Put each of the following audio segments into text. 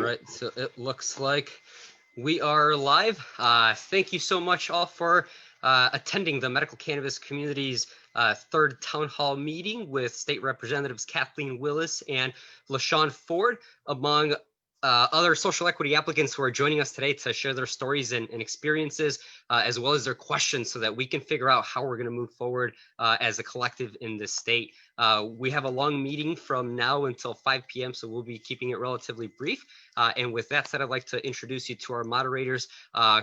right, so it looks like we are live. Thank you so much all for attending the medical cannabis community's third town hall meeting with state representatives Kathleen Willis and Shawn Ford, among other social equity applicants who are joining us today to share their stories and experiences, as well as their questions, so that we can figure out how we're going to move forward as a collective in this state. We have a long meeting from now until 5 p.m., so we'll be keeping it relatively brief. And with that said, I'd like to introduce you to our moderators,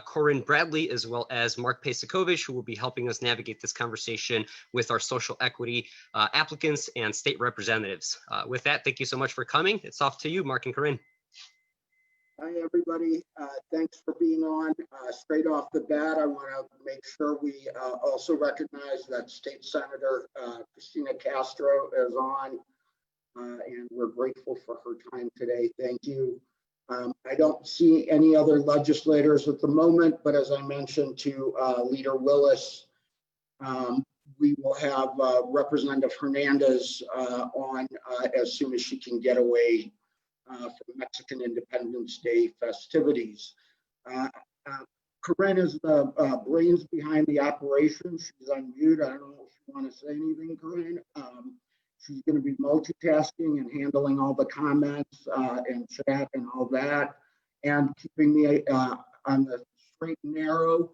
Corinne Bradley, as well as Mark Pesakovich, who will be helping us navigate this conversation with our social equity applicants and state representatives. With that, thank you so much for coming. It's off to you, Mark and Corinne. Hi, everybody. Thanks for being on. Straight off the bat, I want to make sure we also recognize that State Senator Cristina Castro is on, and we're grateful for her time today. Thank you. I don't see any other legislators at the moment, but as I mentioned to Leader Willis, we will have Representative Hernandez on as soon as she can get away for Mexican Independence Day festivities. Corinne is the brains behind the operation. She's on mute. I don't know if you want to say anything, Corinne. She's going to be multitasking and handling all the comments and chat and all that, and keeping me on the straight and narrow.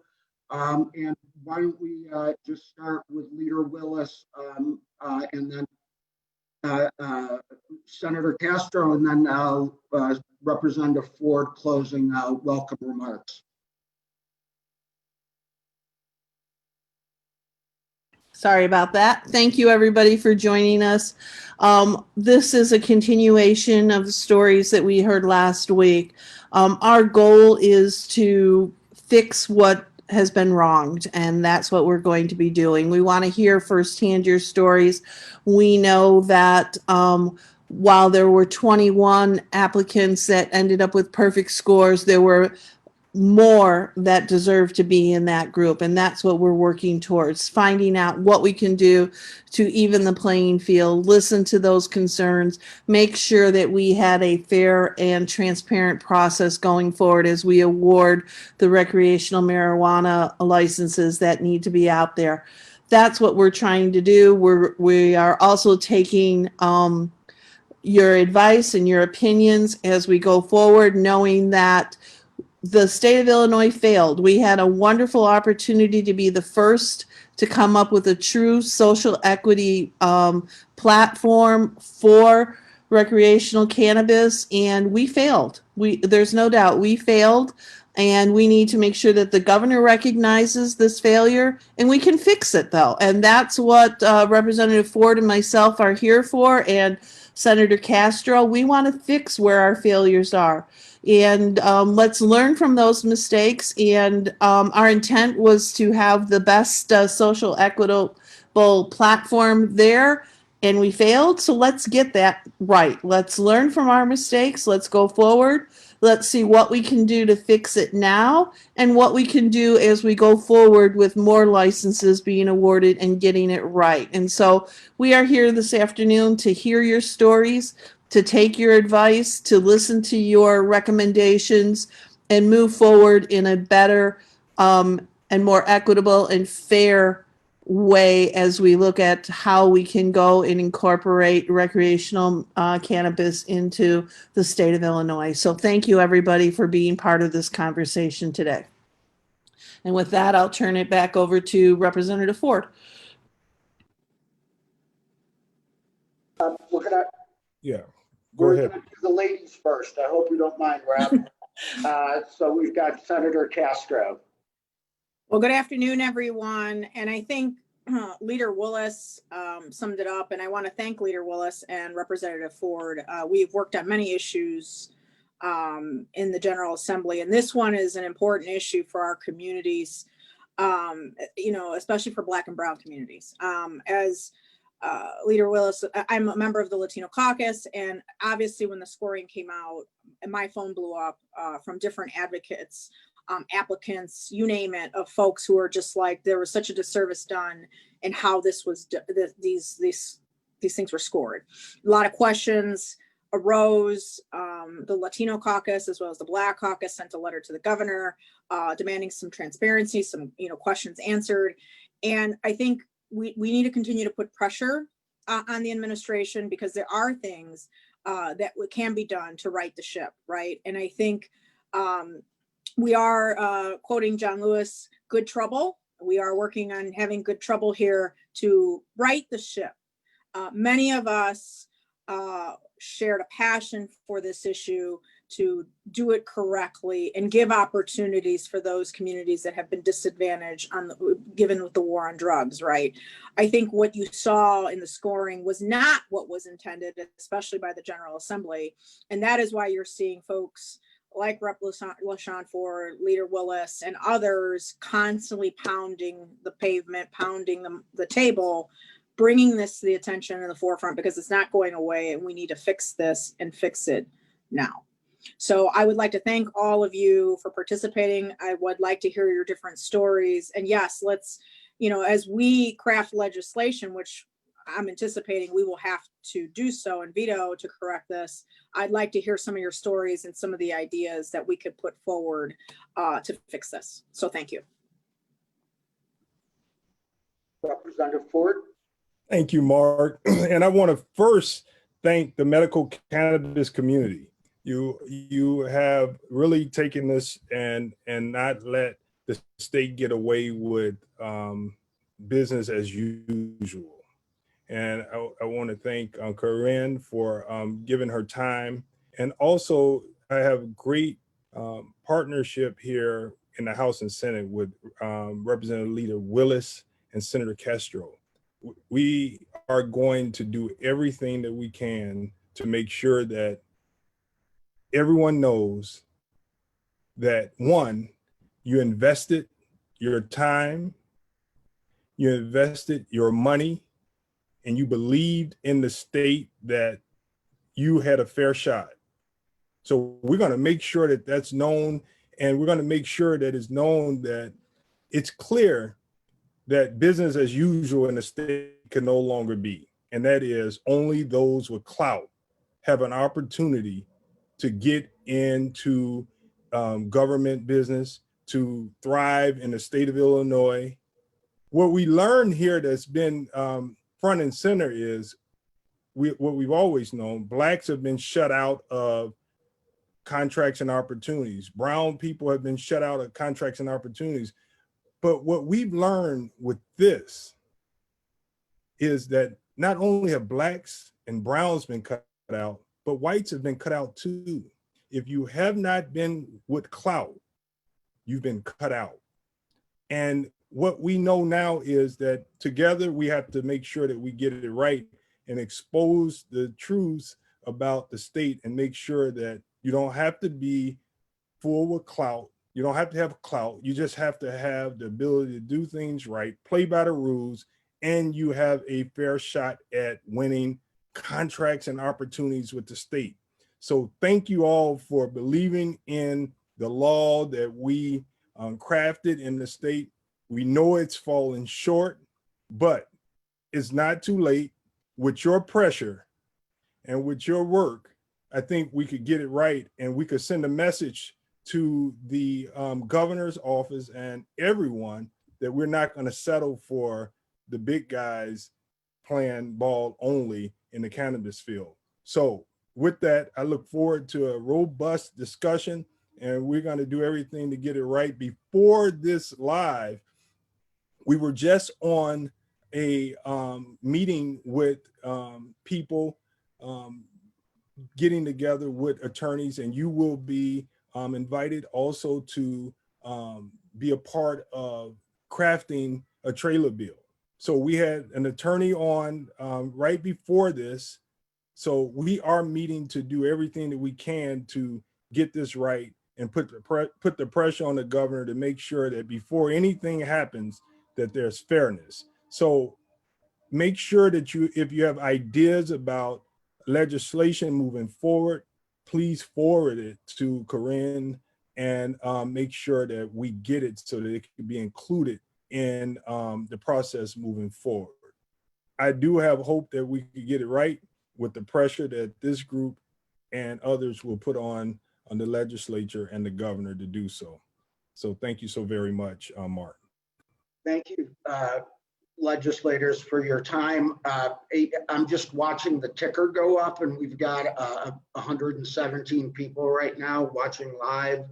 And why don't we just start with Leader Willis and then Senator Castro, and then Representative Ford closing welcome remarks. Sorry about that. Thank you, everybody, for joining us. This is a continuation of the stories that we heard last week. Our goal is to fix what has been wronged, and that's what we're going to be doing. We want to hear firsthand your stories. We know that while there were 21 applicants that ended up with perfect scores, there were more that deserve to be in that group, and that's what we're working towards, finding out what we can do to even the playing field, listen to those concerns, make sure that we had a fair and transparent process going forward as we award the recreational marijuana licenses that need to be out there. That's what we're trying to do. We are also taking your advice and your opinions as we go forward, knowing that the state of Illinois failed. We had a wonderful opportunity to be the first to come up with a true social equity platform for recreational cannabis, and we failed. There's no doubt we failed, and we need to make sure that the governor recognizes this failure, and we can fix it, though. And that's what Representative Ford and myself are here for, and Senator Castro. We want to fix where our failures are. And let's learn from those mistakes. And our intent was to have the best social equitable platform there, and we failed. So let's get that right. Let's learn from our mistakes. Let's go forward. Let's see what we can do to fix it now, and what we can do as we go forward with more licenses being awarded and getting it right. And so we are here this afternoon to hear your stories, to take your advice, to listen to your recommendations, and move forward in a better and more equitable and fair way as we look at how we can go and incorporate recreational cannabis into the state of Illinois. So thank you, everybody, for being part of this conversation today. And with that, I'll turn it back over to Representative Ford. We're going to do the ladies first. I hope you don't mind, Rob. So we've got Senator Castro. Well, good afternoon, everyone. And I think Leader Willis summed it up, and I want to thank Leader Willis and Representative Ford. We've worked on many issues in the General Assembly, and this one is an important issue for our communities, especially for Black and Brown communities. As Leader Willis, I'm a member of the Latino caucus, and obviously when the scoring came out, my phone blew up from different advocates, applicants, you name it, of folks who are just like, there was such a disservice done in how this was, these things were scored. A lot of questions arose, the Latino caucus as well as the Black caucus sent a letter to the governor demanding some transparency, some questions answered. And I think we need to continue to put pressure on the administration, because there are things that can be done to right the ship, right? And I think we are, quoting John Lewis, good trouble. We are working on having good trouble here to right the ship. Many of us shared a passion for this issue to do it correctly and give opportunities for those communities that have been disadvantaged given with the war on drugs, right? I think what you saw in the scoring was not what was intended, especially by the General Assembly. And that is why you're seeing folks like Rep. LaShawn Ford, Leader Willis, and others constantly pounding the pavement, pounding the table, bringing this to the attention in the forefront, because it's not going away and we need to fix this and fix it now. So I would like to thank all of you for participating. I would like to hear your different stories. And yes, let's, as we craft legislation, which I'm anticipating we will have to do so and veto to correct this, I'd like to hear some of your stories and some of the ideas that we could put forward to fix this. So thank you. Representative Ford. Thank you, Mark. And I want to first thank the medical cannabis community. You have really taken this and not let the state get away with business as usual. And I want to thank Corinne for giving her time. And also, I have great partnership here in the House and Senate with Representative Leader Willis and Senator Castro. We are going to do everything that we can to make sure that everyone knows that, one, you invested your time, you invested your money, and you believed in the state that you had a fair shot. So we're going to make sure that that's known, and we're going to make sure that it's known that it's clear that business as usual in the state can no longer be. And that is, only those with clout have an opportunity to get into government business, to thrive in the state of Illinois. What we learned here that's been front and center is what we've always known: Blacks have been shut out of contracts and opportunities. Brown people have been shut out of contracts and opportunities. But what we've learned with this is that not only have Blacks and Browns been cut out, but whites have been cut out too. If you have not been with clout, you've been cut out. And what we know now is that together we have to make sure that we get it right and expose the truths about the state and make sure that you don't have to be full with clout. You don't have to have clout. You just have to have the ability to do things right, play by the rules, and you have a fair shot at winning contracts and opportunities with the state. So thank you all for believing in the law that we crafted in the state. We know it's fallen short, but it's not too late. With your pressure and with your work, I think we could get it right, and we could send a message to the governor's office and everyone that we're not going to settle for the big guys playing ball only in the cannabis field. So with that, I look forward to a robust discussion, and we're going to do everything to get it right. Before this live, we were just on a meeting with people getting together with attorneys, and you will be invited also to be a part of crafting a trailer bill. So we had an attorney on right before this. So we are meeting to do everything that we can to get this right and put the pressure on the governor to make sure that before anything happens, that there's fairness. So make sure that if you have ideas about legislation moving forward, please forward it to Corinne and make sure that we get it so that it can be included in the process moving forward. I do have hope that we can get it right with the pressure that this group and others will put on the legislature and the governor to do so. So thank you so very much, Mark. Thank you, legislators, for your time. I'm just watching the ticker go up, and we've got 117 people right now watching live.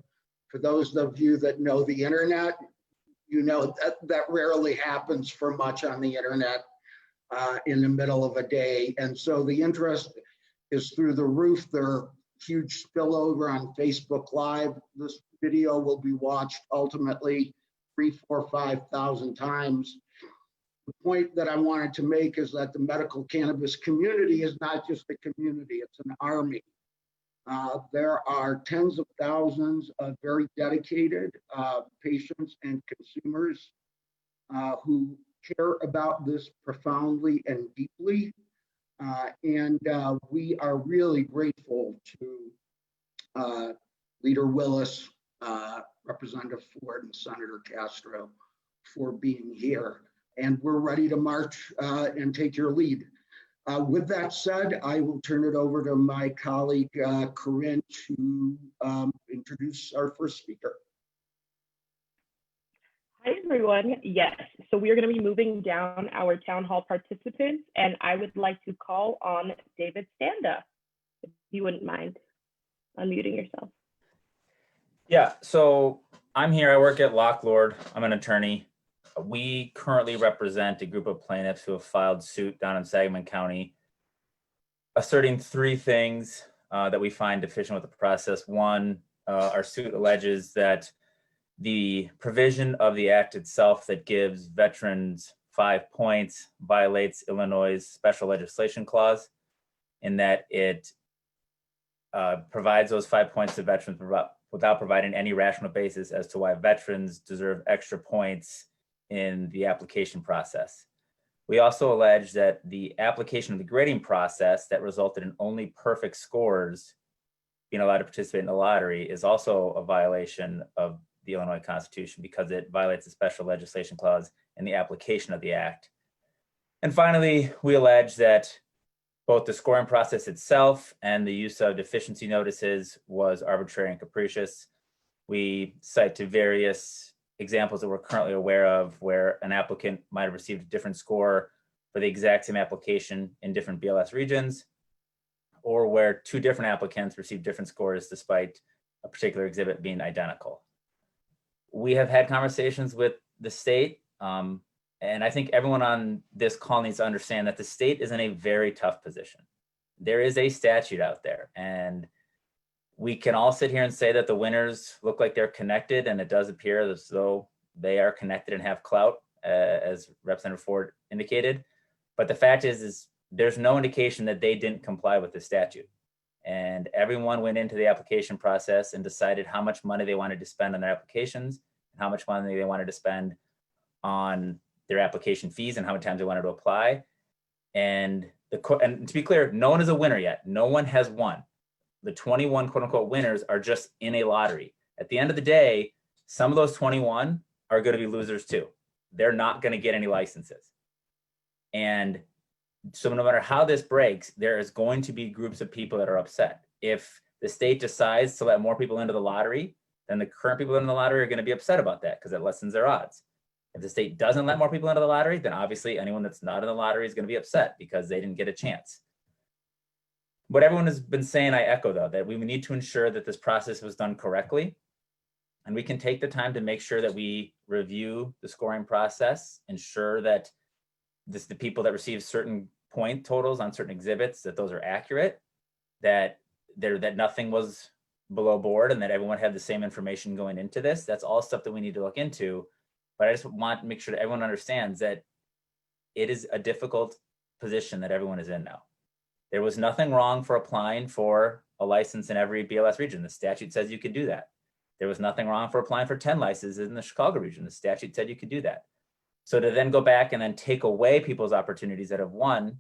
For those of you that know the internet, you know that rarely happens for much on the internet in the middle of a day. And so the interest is through the roof. There are huge spillover on Facebook Live. This video will be watched ultimately 3,000, 4,000, 5,000 times. The point that I wanted to make is that the medical cannabis community is not just a community, it's an army. There are tens of thousands of very dedicated patients and consumers who care about this profoundly and deeply. And we are really grateful to Leader Willis, Representative Ford, and Senator Castro for being here. And we're ready to march and take your lead. With that said, I will turn it over to my colleague, Corinne, to introduce our first speaker. Hi, everyone. Yes, so we are going to be moving down our town hall participants, and I would like to call on David Standa, if you wouldn't mind unmuting yourself. Yeah, so I'm here. I work at Locklord. I'm an attorney. We currently represent a group of plaintiffs who have filed suit down in Sangamon County, asserting three things that we find deficient with the process. One, our suit alleges that the provision of the act itself that gives veterans 5 points violates Illinois' special legislation clause, in that it provides those 5 points to veterans without providing any rational basis as to why veterans deserve extra points in the application process. We also allege that the application of the grading process that resulted in only perfect scores being allowed to participate in the lottery is also a violation of the Illinois Constitution because it violates the special legislation clause in the application of the act. And finally, we allege that both the scoring process itself and the use of deficiency notices was arbitrary and capricious. We cite to various examples that we're currently aware of where an applicant might have received a different score for the exact same application in different BLS regions, or where two different applicants received different scores despite a particular exhibit being identical. We have had conversations with the state, and I think everyone on this call needs to understand that the state is in a very tough position. There is a statute out there, and we can all sit here and say that the winners look like they're connected, and it does appear as though they are connected and have clout, as Representative Ford indicated. But the fact is there's no indication that they didn't comply with the statute. And everyone went into the application process and decided how much money they wanted to spend on their applications and how much money they wanted to spend on their application fees and how many times they wanted to apply. And to be clear, no one is a winner yet. No one has won. The 21 quote unquote winners are just in a lottery. At the end of the day, some of those 21 are going to be losers too. They're not going to get any licenses. And so no matter how this breaks, there is going to be groups of people that are upset. If the state decides to let more people into the lottery, then the current people in the lottery are going to be upset about that because it lessens their odds. If the state doesn't let more people into the lottery, then obviously anyone that's not in the lottery is going to be upset because they didn't get a chance. What everyone has been saying, I echo though, that we need to ensure that this process was done correctly. And we can take the time to make sure that we review the scoring process, ensure that the people that receive certain point totals on certain exhibits, that those are accurate, that nothing was below board and that everyone had the same information going into this. That's all stuff that we need to look into. But I just want to make sure that everyone understands that it is a difficult position that everyone is in now. There was nothing wrong for applying for a license in every BLS region. The statute says you could do that. There was nothing wrong for applying for 10 licenses in the Chicago region. The statute said you could do that. So to then go back and then take away people's opportunities that have won,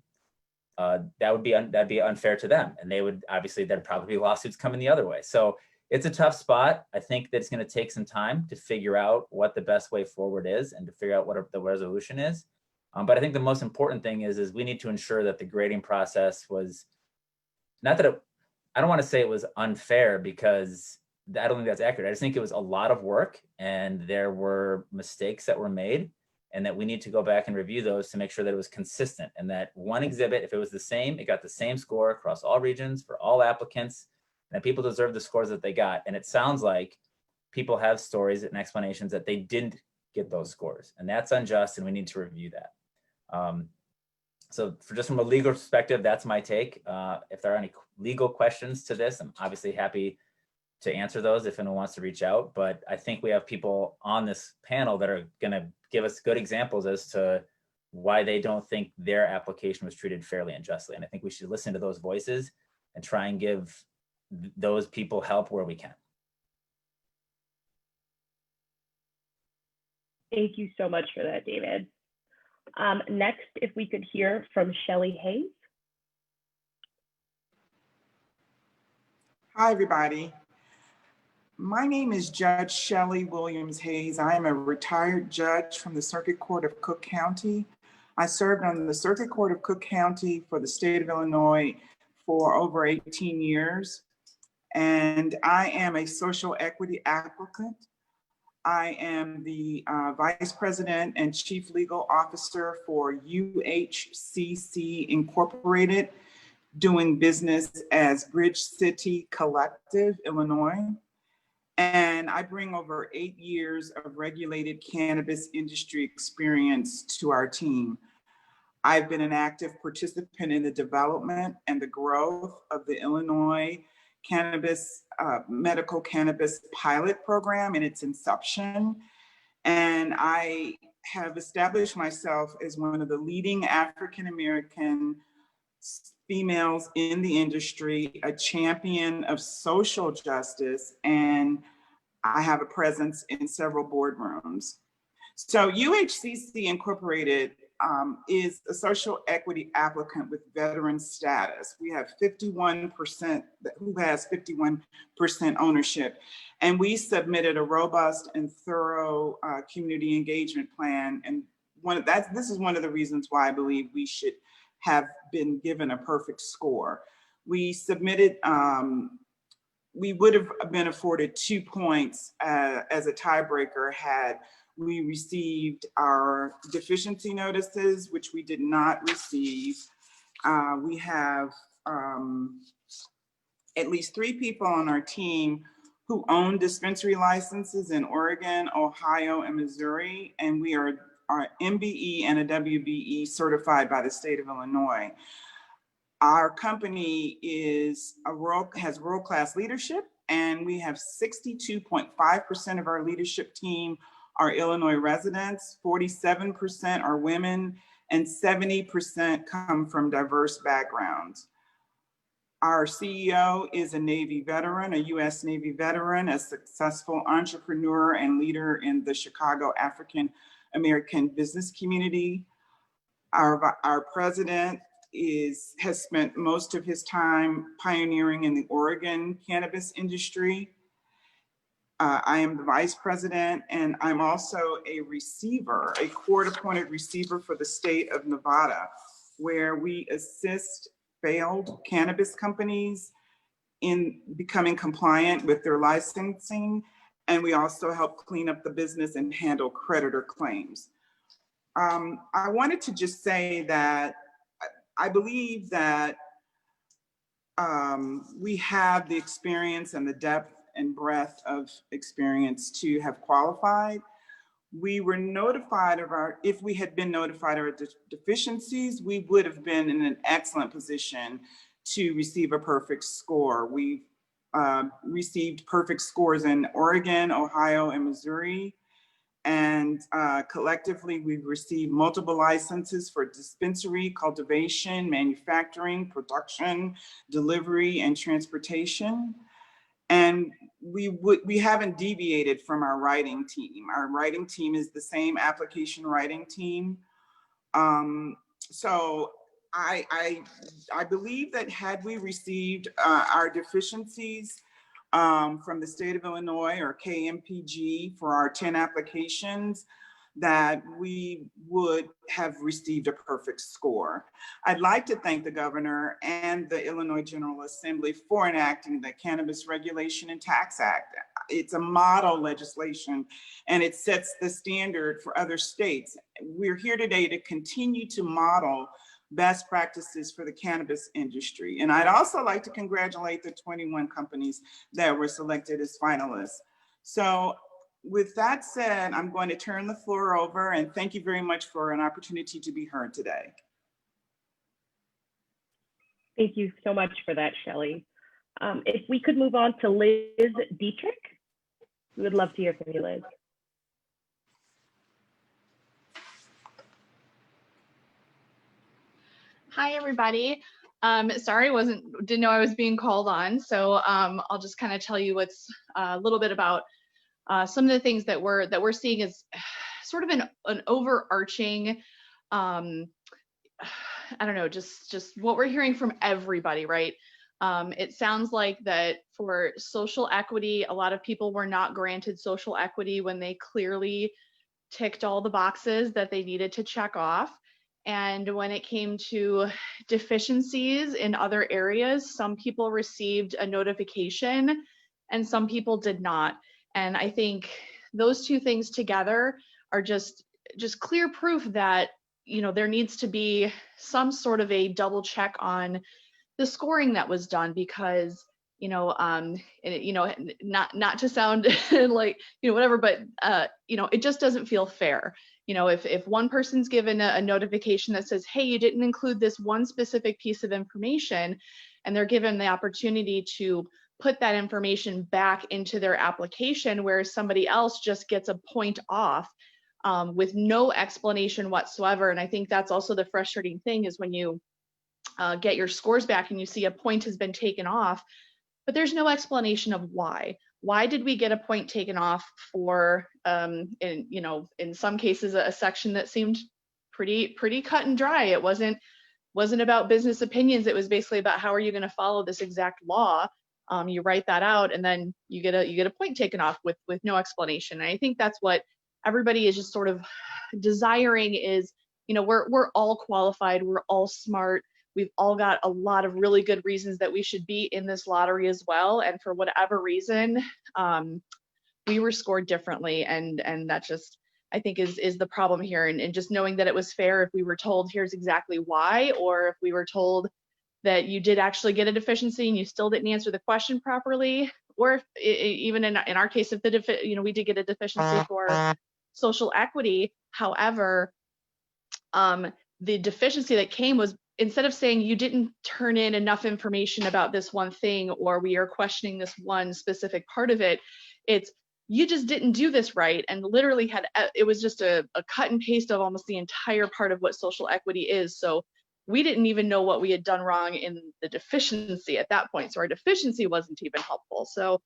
that'd be unfair to them. And they would obviously, there'd probably be lawsuits coming the other way. So it's a tough spot. I think that it's going to take some time to figure out what the best way forward is and to figure out what the resolution is. But I think the most important thing is we need to ensure that the grading process was not that I don't want to say it was unfair because I don't think that's accurate. I just think it was a lot of work and there were mistakes that were made and that we need to go back and review those to make sure that it was consistent and that one exhibit, if it was the same, it got the same score across all regions for all applicants, and that people deserve the scores that they got. And it sounds like people have stories and explanations that they didn't get those scores, and that's unjust and we need to review that. So from a legal perspective, that's my take. If there are any legal questions to this, I'm obviously happy to answer those if anyone wants to reach out, but I think we have people on this panel that are gonna give us good examples as to why they don't think their application was treated fairly and justly. And I think we should listen to those voices and try and give those people help where we can. Thank you so much for that, David. Next, if we could hear from Shelley Hayes. Hi, everybody. My name is Judge Shelley Williams Hayes. I am a retired judge from the Circuit Court of Cook County. I served on the Circuit Court of Cook County for the state of Illinois for over 18 years. And I am a social equity applicant. I am the Vice President and Chief Legal Officer for UHCC Incorporated, doing business as Bridge City Collective, Illinois. And I bring over 8 years of regulated cannabis industry experience to our team. I've been an active participant in the development and the growth of the Illinois medical cannabis pilot program in its inception. And I have established myself as one of the leading African-American females in the industry, a champion of social justice, and I have a presence in several boardrooms. So UHCC Incorporated is a social equity applicant with veteran status. We have 51% who has 51% ownership, and we submitted a robust and thorough community engagement plan. And this is one of the reasons why I believe we should have been given a perfect score. We submitted, we would have been afforded 2 points as a tiebreaker had we received our deficiency notices, which we did not receive. We have at least 3 people on our team who own dispensary licenses in Oregon, Ohio, and Missouri, and we are MBE and a WBE certified by the state of Illinois. Our company has world-class leadership, and we have 62.5% of our leadership team are Illinois residents, 47% are women, and 70% come from diverse backgrounds. Our CEO is a Navy veteran, a US Navy veteran, a successful entrepreneur and leader in the Chicago African American business community. Our president has spent most of his time pioneering in the Oregon cannabis industry. I am the vice president, and I'm also a receiver, a court-appointed receiver for the state of Nevada, where we assist failed cannabis companies in becoming compliant with their licensing, and we also help clean up the business and handle creditor claims. I wanted to just say that I believe that we have the experience and the depth and breadth of experience to have qualified. We were notified of if we had been notified of our deficiencies, we would have been in an excellent position to receive a perfect score. We received perfect scores in Oregon, Ohio, and Missouri. And collectively, we've received multiple licenses for dispensary, cultivation, manufacturing, production, delivery, and transportation. And we haven't deviated from our writing team. Our writing team is the same application writing team. So I believe that had we received our deficiencies from the state of Illinois or KMPG for our 10 applications, that we would have received a perfect score. I'd like to thank the governor and the Illinois General Assembly for enacting the Cannabis Regulation and Tax Act. It's a model legislation and it sets the standard for other states. We're here today to continue to model best practices for the cannabis industry. And I'd also like to congratulate the 21 companies that were selected as finalists. So with that said, I'm going to turn the floor over and thank you very much for an opportunity to be heard today. Thank you so much for that, Shelley. If we could move on to Liz Dietrich, we would love to hear from you, Liz. Hi, everybody. Sorry, didn't know I was being called on. So I'll just kind of tell you what's a little bit about some of the things that we're seeing as sort of an overarching, I don't know, just what we're hearing from everybody, right? It sounds like that for social equity, a lot of people were not granted social equity when they clearly ticked all the boxes that they needed to check off. And when it came to deficiencies in other areas, some people received a notification and some people did not. And I think those two things together are just clear proof that, you know, there needs to be some sort of a double check on the scoring that was done, because, you know, not to sound like, you know, whatever, but, you know, it just doesn't feel fair. You know, if one person's given a notification that says, hey, you didn't include this one specific piece of information, and they're given the opportunity to put that information back into their application, whereas somebody else just gets a point off with no explanation whatsoever. And I think that's also the frustrating thing, is when you get your scores back and you see a point has been taken off, but there's no explanation of why. Why did we get a point taken off for, in some cases, a section that seemed pretty cut and dry? It wasn't about business opinions. It was basically about, how are you going to follow this exact law? You write that out, and then you get a point taken off with no explanation. And I think that's what everybody is just sort of desiring is, you know, we're all qualified, we're all smart. We've all got a lot of really good reasons that we should be in this lottery as well. And for whatever reason, we were scored differently. And that just, I think, is the problem here. And just knowing that it was fair if we were told here's exactly why, or if we were told that you did actually get a deficiency and you still didn't answer the question properly, or if even in our case, if we did get a deficiency for social equity. However, the deficiency that came was, instead of saying you didn't turn in enough information about this one thing, or we are questioning this one specific part of it, it's you just didn't do this right. And literally it was just a cut and paste of almost the entire part of what social equity is. So we didn't even know what we had done wrong in the deficiency at that point. So our deficiency wasn't even helpful. So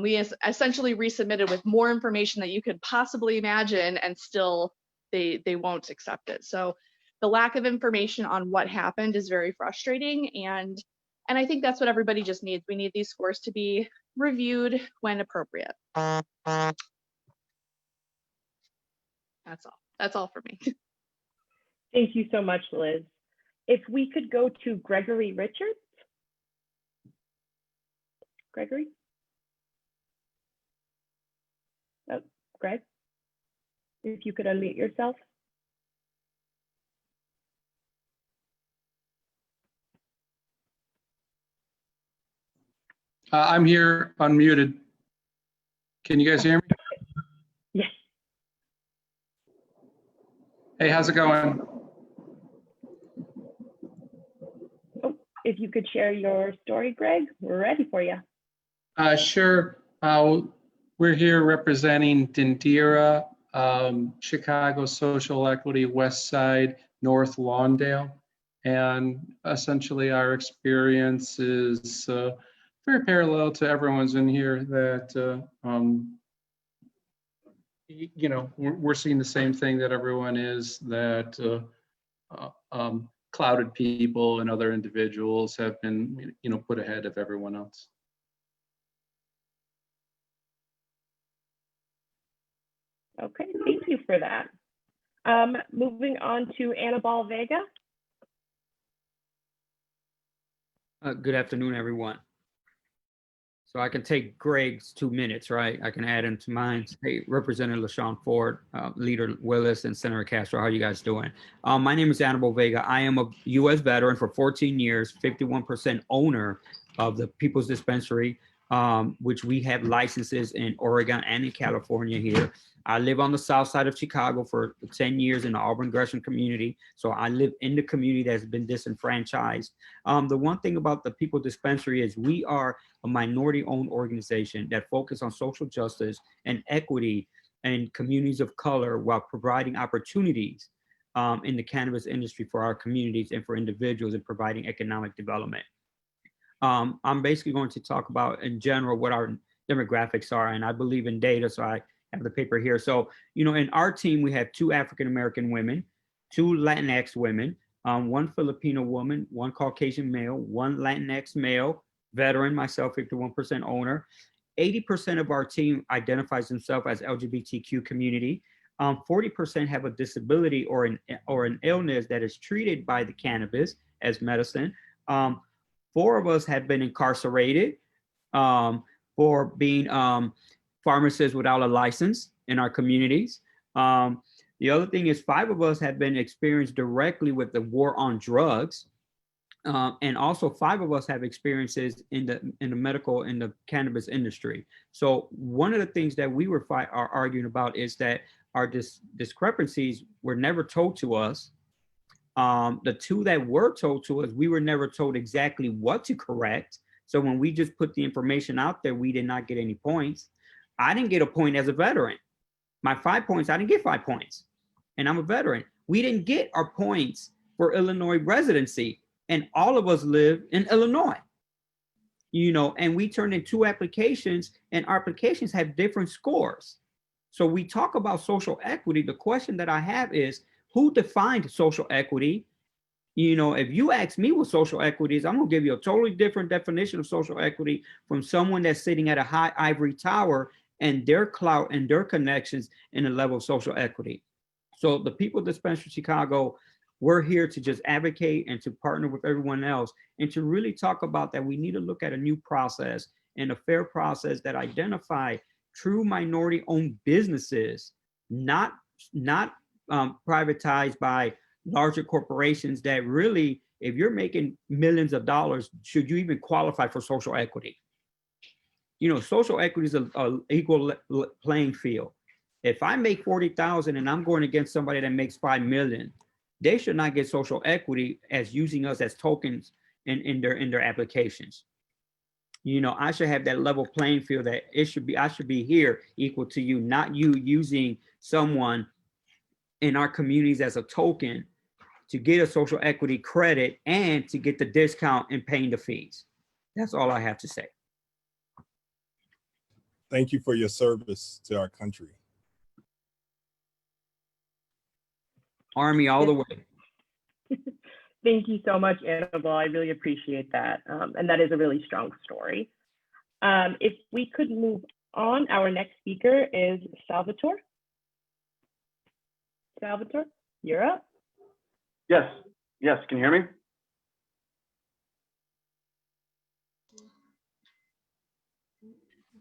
we essentially resubmitted with more information that you could possibly imagine, and still they won't accept it. So the lack of information on what happened is very frustrating. And I think that's what everybody just needs. We need these scores to be reviewed when appropriate. That's all. That's all for me. Thank you so much, Liz. If we could go to Gregory Richards. Gregory? Oh, Greg, if you could unmute yourself. I'm here unmuted. Can you guys hear me? Yes. Hey, how's it going? Oh, if you could share your story, Greg, we're ready for you. Sure. We're here representing Dindira, Chicago Social Equity, West Side, North Lawndale. And essentially our experience is very parallel to everyone's in here, that, you know, we're seeing the same thing that everyone is, that clouded people and other individuals have been, you know, put ahead of everyone else. Okay, thank you for that. Moving on to Annabelle Vega. Good afternoon, everyone. So I can take Greg's 2 minutes, right? I can add into mine. Hey, Representative Shawn Ford, Leader Willis, and Senator Castro, how you guys doing? My name is Annabelle Vega. I am a U.S. veteran for 14 years, 51% owner of the People's Dispensary, which we have licenses in Oregon and in California here. I live on the south side of Chicago for 10 years in the Auburn Gresham community. So I live in the community that's been disenfranchised. The one thing about the People's Dispensary is we are a minority-owned organization that focuses on social justice and equity in communities of color while providing opportunities in the cannabis industry for our communities and for individuals and providing economic development. I'm basically going to talk about in general what our demographics are, and I believe in data, so I have the paper here. So, you know, in our team, we have 2 African-American women, 2 Latinx women, 1 Filipino woman, 1 Caucasian male, 1 Latinx male, veteran, myself, 51% owner. 80% of our team identifies themselves as LGBTQ community. 40% have a disability or an illness that is treated by the cannabis as medicine. 4 of us have been incarcerated for being pharmacists without a license in our communities. The other thing is 5 of us have been experienced directly with the war on drugs. And also 5 of us have experiences in the cannabis industry. So one of the things that we are arguing about is that our discrepancies were never told to us. The 2 that were told to us, we were never told exactly what to correct. So when we just put the information out there, we did not get any points. I didn't get a point as a veteran. My 5 points, I didn't get 5 points. And I'm a veteran. We didn't get our points for Illinois residency. And all of us live in Illinois. You know, and we turned in 2 applications, and our applications have different scores. So we talk about social equity. The question that I have is, who defined social equity? You know, if you ask me what social equity is, I'm gonna give you a totally different definition of social equity from someone that's sitting at a high ivory tower and their clout and their connections in a level of social equity. So the People's Dispensary Chicago, we're here to just advocate and to partner with everyone else and to really talk about that we need to look at a new process and a fair process that identify true minority-owned businesses, not privatized by larger corporations that really, if you're making millions of dollars, should you even qualify for social equity? You know, social equity is an equal playing field. If I make 40,000 and I'm going against somebody that makes 5 million, they should not get social equity as using us as tokens in their applications. You know, I should have that level playing field that I should be here equal to you, not you using someone in our communities as a token to get a social equity credit and to get the discount and paying the fees. That's all I have to say. Thank you for your service to our country. Army all the way. Thank you so much, Annabelle. I really appreciate that. And that is a really strong story. If we could move on, our next speaker is Salvatore. Salvatore, you're up. Yes, can you hear me?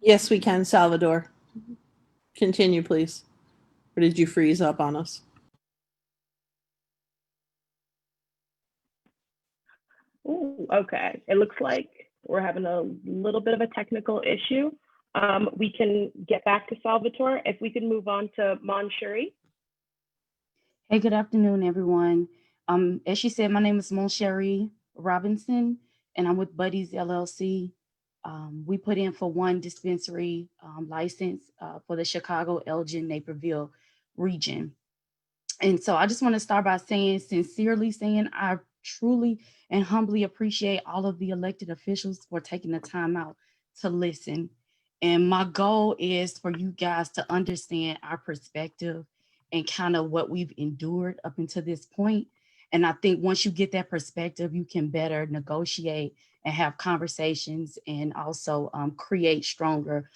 Yes, we can, Salvador. Continue, please. Or did you freeze up on us? Ooh, okay. It looks like we're having a little bit of a technical issue. We can get back to Salvatore. If we could move on to Moncherie. Hey, good afternoon, everyone. As she said, my name is Moncherie Robinson, and I'm with Buddies LLC. We put in for 1 dispensary license for the Chicago, Elgin, Naperville region. And so I just want to start by sincerely saying, I truly and humbly appreciate all of the elected officials for taking the time out to listen. And my goal is for you guys to understand our perspective and kind of what we've endured up until this point. And I think once you get that perspective, you can better negotiate and have conversations and also create stronger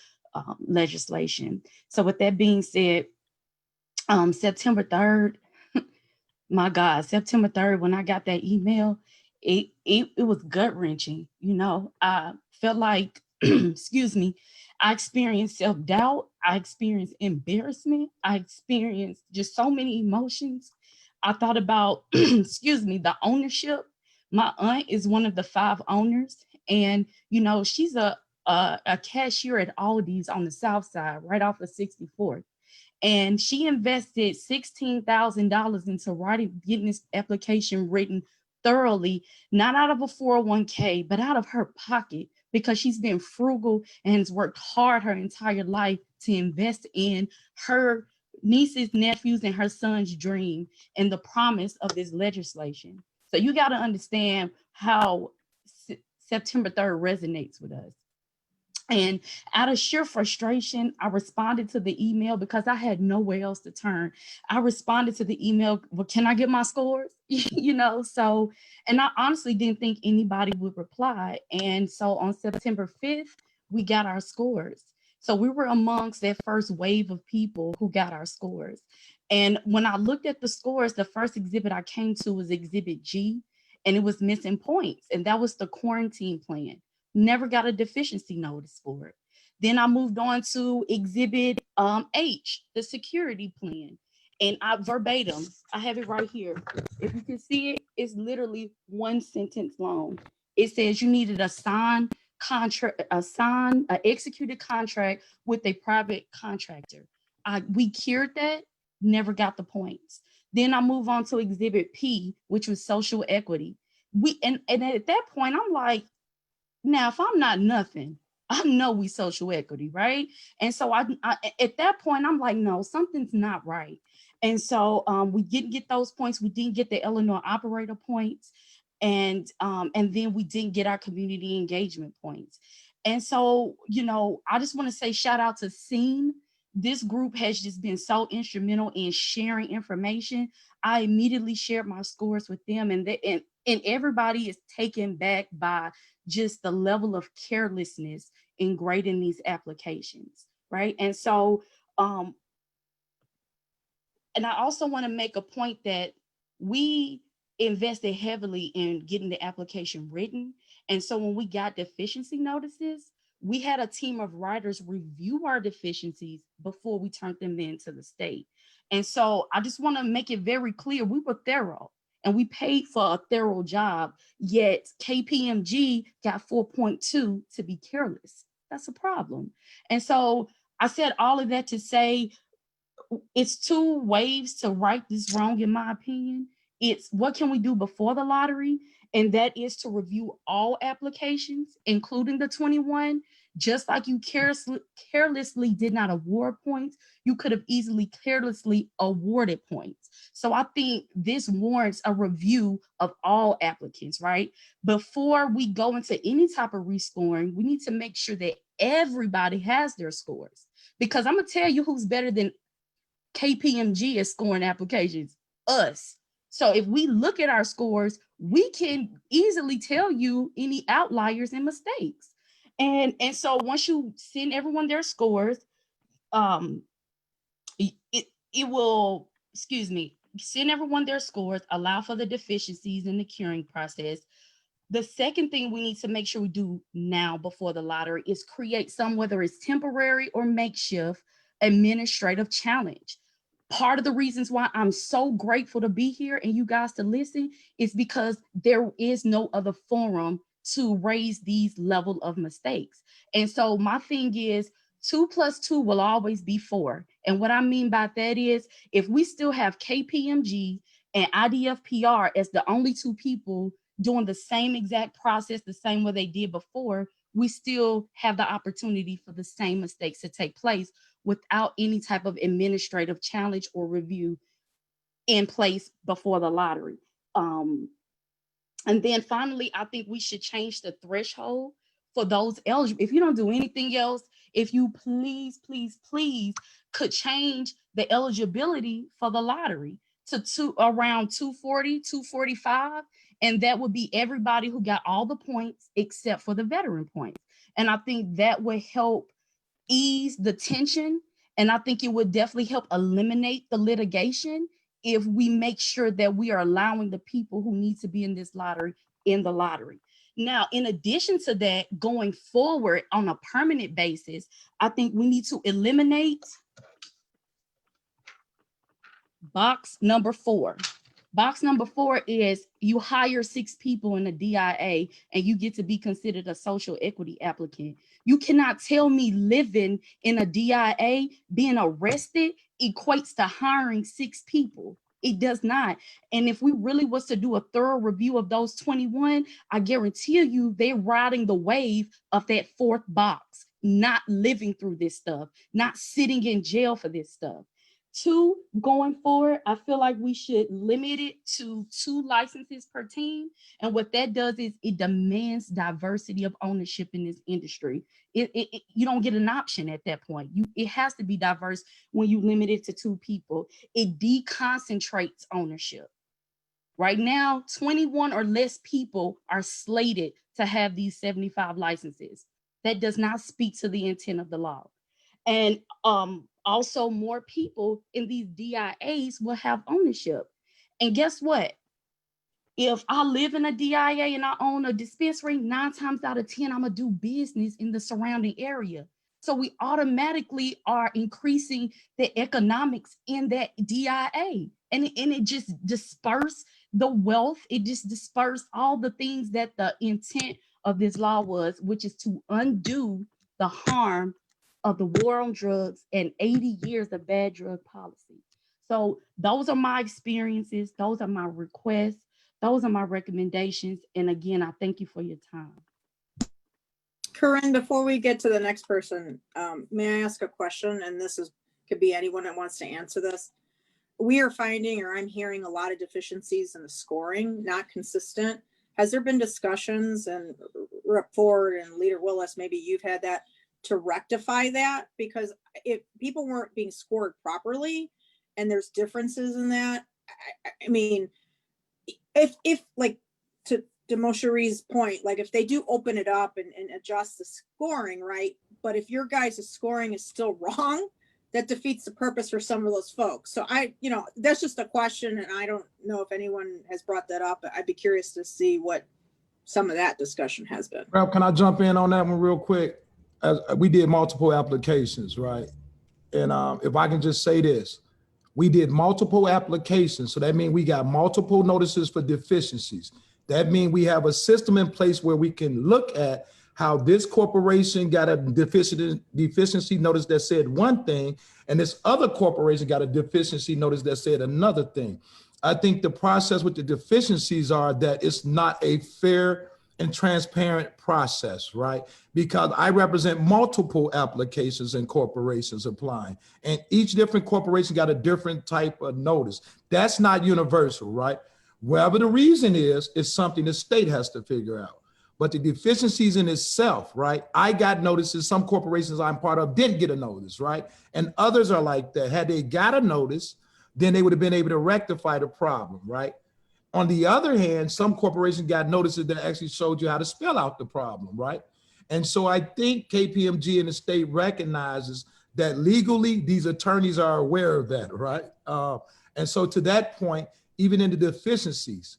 legislation. So with that being said, September 3rd, my God, September 3rd, when I got that email, it was gut wrenching. You know, I felt like, excuse me, I experienced self-doubt. I experienced embarrassment. I experienced just so many emotions. I thought about, excuse me, the ownership. My aunt is one of the 5 owners, and you know, she's a cashier at Aldi's on the South Side, right off of 64th. And she invested $16,000 into getting this application written thoroughly, not out of a 401k, but out of her pocket, because she's been frugal and has worked hard her entire life to invest in her nieces, nephews, and her son's dream and the promise of this legislation. So you got to understand how September 3rd resonates with us. And out of sheer frustration, I responded to the email because I had nowhere else to turn. I responded to the email, well, can I get my scores? You know, so, and I honestly didn't think anybody would reply. And so on September 5th, we got our scores. So we were amongst that first wave of people who got our scores. And when I looked at the scores, the first exhibit I came to was Exhibit G, and it was missing points. And that was the quarantine plan. Never got a deficiency notice for it. Then I moved on to Exhibit H, the security plan. And I verbatim, I have it right here. If you can see it, it's literally one sentence long. It says you needed a signed contract, an executed contract with a private contractor. We cured that, never got the points. Then I move on to Exhibit P, which was social equity. And at that point, I'm like, now, if I'm not nothing, I know we social equity, right? And so I at that point, I'm like, no, something's not right. And so we didn't get those points. We didn't get the Illinois operator points. And then we didn't get our community engagement points. And so, you know, I just want to say shout out to SEEN. This group has just been so instrumental in sharing information. I immediately shared my scores with them, and everybody is taken back by just the level of carelessness in grading these applications, right? And so, and I also want to make a point that we invested heavily in getting the application written. And so when we got deficiency notices, we had a team of writers review our deficiencies before we turned them in to the state. And so I just want to make it very clear, we were thorough. And we paid for a thorough job, yet KPMG got 4.2 to be careless. That's a problem. And so I said all of that to say it's 2 ways to right this wrong, in my opinion. It's what can we do before the lottery? And that is to review all applications, including the 21. Just like you carelessly did not award points, you could have easily carelessly awarded points. So I think this warrants a review of all applicants, right? Before we go into any type of rescoring, we need to make sure that everybody has their scores. Because I'm gonna tell you who's better than KPMG at scoring applications, us. So if we look at our scores, we can easily tell you any outliers and mistakes. And so once you send everyone their scores, it will, send everyone their scores, allow for the deficiencies in the curing process. The second thing we need to make sure we do now before the lottery is create some, whether it's temporary or makeshift, administrative challenge. Part of the reasons why I'm so grateful to be here and you guys to listen is because there is no other forum to raise these level of mistakes. And so my thing is 2 + 2 will always be 4. And what I mean by that is if we still have KPMG and IDFPR as the only 2 people doing the same exact process, the same way they did before, we still have the opportunity for the same mistakes to take place without any type of administrative challenge or review in place before the lottery. And then finally, I think we should change the threshold for those eligible. If you don't do anything else, if you please could change the eligibility for the lottery to around 240, 245. And that would be everybody who got all the points except for the veteran points. And I think that would help ease the tension And I think it would definitely help eliminate the litigation if we make sure that we are allowing the people who need to be in this lottery in the lottery. Now, in addition to that, going forward on a permanent basis, I think we need to eliminate box number 4. Box number 4 is you hire 6 people in a DIA and you get to be considered a social equity applicant. You cannot tell me living in a DIA, being arrested equates to hiring 6 people. It does not. And if we really was to do a thorough review of those 21, I guarantee you they're riding the wave of that 4th box, not living through this stuff, not sitting in jail for this stuff. 2, going forward, I feel like we should limit it to 2 licenses per team. And what that does is it demands diversity of ownership in this industry. You don't get an option at that point. It has to be diverse when you limit it to 2 people. It deconcentrates ownership. Right now, 21 or less people are slated to have these 75 licenses. That does not speak to the intent of the law. And also more people in these DIAs will have ownership. And guess what? If I live in a DIA and I own a dispensary, 9 times out of 10, I'm gonna do business in the surrounding area. So we automatically are increasing the economics in that DIA. And it just disperses the wealth. It just disperses all the things that the intent of this law was, which is to undo the harm of the war on drugs and 80 years of bad drug policy. So those are my experiences. Those are my requests. Those are my recommendations. And again, I thank you for your time. Corinne, before we get to the next person, may I ask a question? And this could be anyone that wants to answer this. We are finding, or I'm hearing, a lot of deficiencies in the scoring, not consistent. Has there been discussions, and Rep. Ford and Leader Willis, maybe you've had that, to rectify that? Because if people weren't being scored properly and there's differences in that, I mean, if like to Mosheree's point, like if they do open it up and adjust the scoring, right? But if your guys' scoring is still wrong, that defeats the purpose for some of those folks. So that's just a question, and I don't know if anyone has brought that up. I'd be curious to see what some of that discussion has been. Ralph, can I jump in on that one real quick? We did multiple applications, right? And if I can just say this, we did multiple applications. So that means we got multiple notices for deficiencies. That means we have a system in place where we can look at how this corporation got a deficiency notice that said one thing, and this other corporation got a deficiency notice that said another thing. I think the process with the deficiencies are that it's not a fair and transparent process, right? Because I represent multiple applications and corporations applying, and each different corporation got a different type of notice. That's not universal, right? Whatever the reason is something the state has to figure out. But the deficiencies in itself, right? I got notices, some corporations I'm part of didn't get a notice, right? And others are like that. Had they got a notice, then they would have been able to rectify the problem, right? On the other hand, some corporations got notices that actually showed you how to spell out the problem, right? And so I think KPMG and the state recognizes that legally these attorneys are aware of that, right? And so to that point, even in the deficiencies,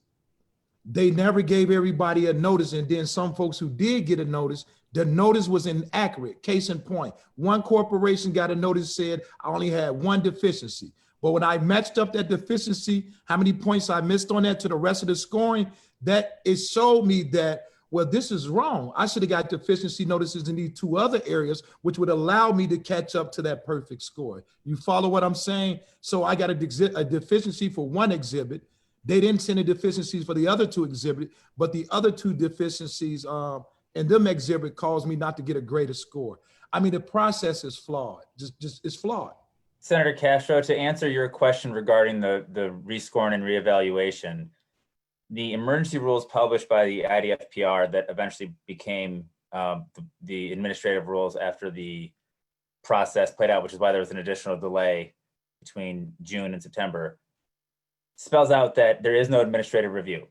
they never gave everybody a notice. And then some folks who did get a notice, the notice was inaccurate. Case in point, one corporation got a notice said, I only had 1 deficiency. But when I matched up that deficiency, how many points I missed on that to the rest of the scoring, that it showed me that, well, this is wrong. I should have got deficiency notices in these 2 other areas, which would allow me to catch up to that perfect score. You follow what I'm saying? So I got a deficiency for 1 exhibit. They didn't send the deficiencies for the other 2 exhibits, but the other 2 deficiencies in them exhibit caused me not to get a greater score. I mean, the process is flawed. Just it's flawed. Senator Castro, to answer your question regarding the rescoring and reevaluation, the emergency rules published by the IDFPR that eventually became the administrative rules after the process played out, which is why there was an additional delay between June and September, spells out that there is no administrative review.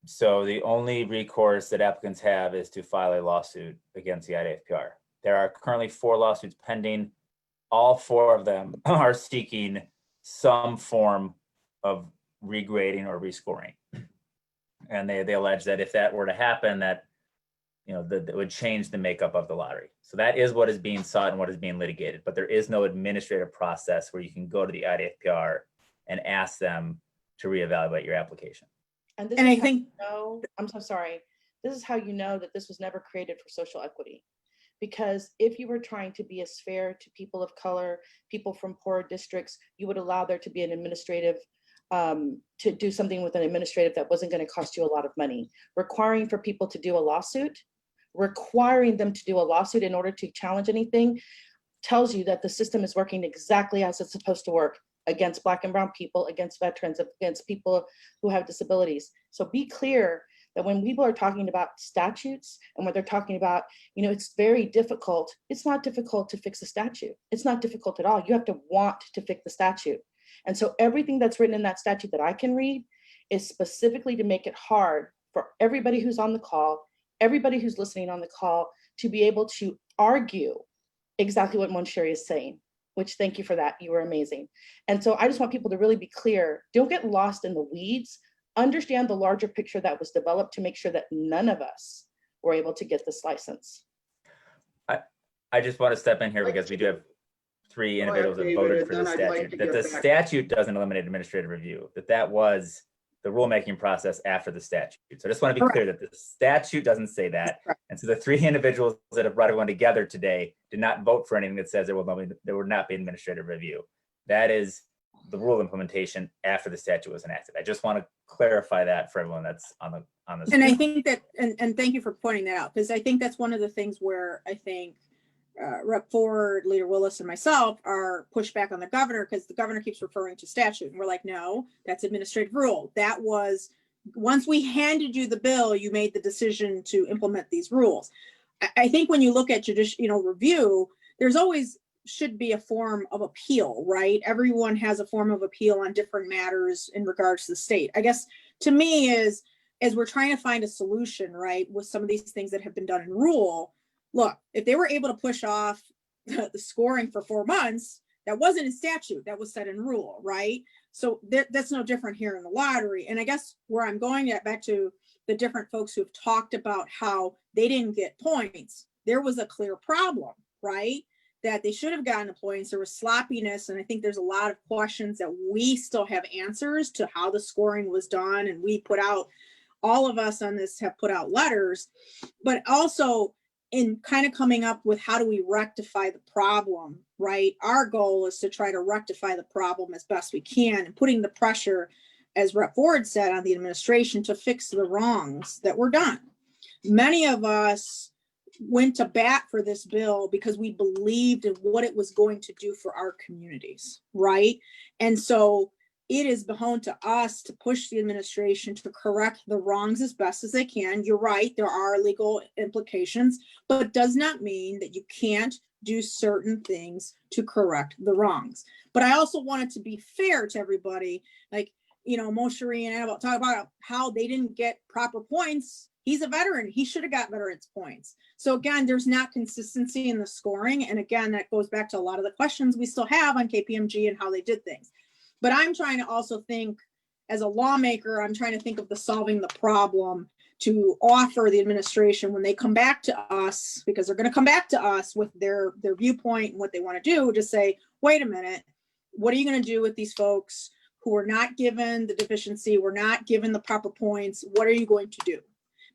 So the only recourse that applicants have is to file a lawsuit against the IDFPR. There are currently 4 lawsuits pending. all 4 of them are seeking some form of regrading or rescoring. And they allege that if that were to happen, that that would change the makeup of the lottery. So that is what is being sought and what is being litigated. But there is no administrative process where you can go to the IDFPR and ask them to reevaluate your application. And I think, I'm so sorry. This is how you know that this was never created for social equity. Because if you were trying to be as fair to people of color, people from poor districts, you would allow there to be an administrative, to do something with an administrative that wasn't going to cost you a lot of money. Requiring for people to do a lawsuit, requiring them to do a lawsuit in order to challenge anything tells you that the system is working exactly as it's supposed to work against Black and brown people, against veterans, against people who have disabilities. So be clear that when people are talking about statutes and when they're talking about, it's very difficult. It's not difficult to fix a statute. It's not difficult at all. You have to want to fix the statute. And so everything that's written in that statute that I can read is specifically to make it hard for everybody who's on the call, everybody who's listening on the call, to be able to argue exactly what Monsheri is saying, which thank you for that. You were amazing. And so I just want people to really be clear. Don't get lost in the weeds. Understand the larger picture that was developed to make sure that none of us were able to get this license. I just want to step in here because we do have 3 individuals that voted for the statute. That the statute doesn't eliminate administrative review, that was the rulemaking process after the statute. So I just want to be clear that the statute doesn't say that. And so the 3 individuals that have brought everyone together today did not vote for anything that says there would not be administrative review. That is the rule implementation after the statute was enacted. I just want to clarify that for everyone that's on the And I think that, and thank you for pointing that out, because I think that's one of the things where I think Rep. Ford, Leader Willis, and myself are pushed back on the governor, because the governor keeps referring to statute. And we're like, no, that's administrative rule. That was, once we handed you the bill, you made the decision to implement these rules. I think when you look at judicial review, there's always should be a form of appeal, right? Everyone has a form of appeal on different matters in regards to the state. I guess to me is, as we're trying to find a solution, right, with some of these things that have been done in rule, look, if they were able to push off the scoring for 4 months, that wasn't in statute, that was set in rule, right? So that's no different here in the lottery. And I guess where I'm going back to the different folks who have talked about how they didn't get points, there was a clear problem, right? That they should have gotten the points. There was sloppiness. And I think there's a lot of questions that we still have answers to how the scoring was done. And we put out, all of us on this have put out letters, but also in kind of coming up with how do we rectify the problem, right? Our goal is to try to rectify the problem as best we can and putting the pressure, as Rep. Ford said, on the administration to fix the wrongs that were done. Many of us went to bat for this bill because we believed in what it was going to do for our communities, right? And so it is beholden to us to push the administration to correct the wrongs as best as they can. You're right, there are legal implications, but it does not mean that you can't do certain things to correct the wrongs. But I also wanted to be fair to everybody, like, Monsheri and Annabelle talk about how they didn't get proper points. He's a veteran. He should have got veterans points. So again, there's not consistency in the scoring. And again, that goes back to a lot of the questions we still have on KPMG and how they did things. But I'm trying to also think, as a lawmaker, I'm trying to think of the solving the problem to offer the administration when they come back to us, because they're going to come back to us with their viewpoint and what they want to do, to say, wait a minute, what are you going to do with these folks who are not given the deficiency, were not given the proper points? What are you going to do?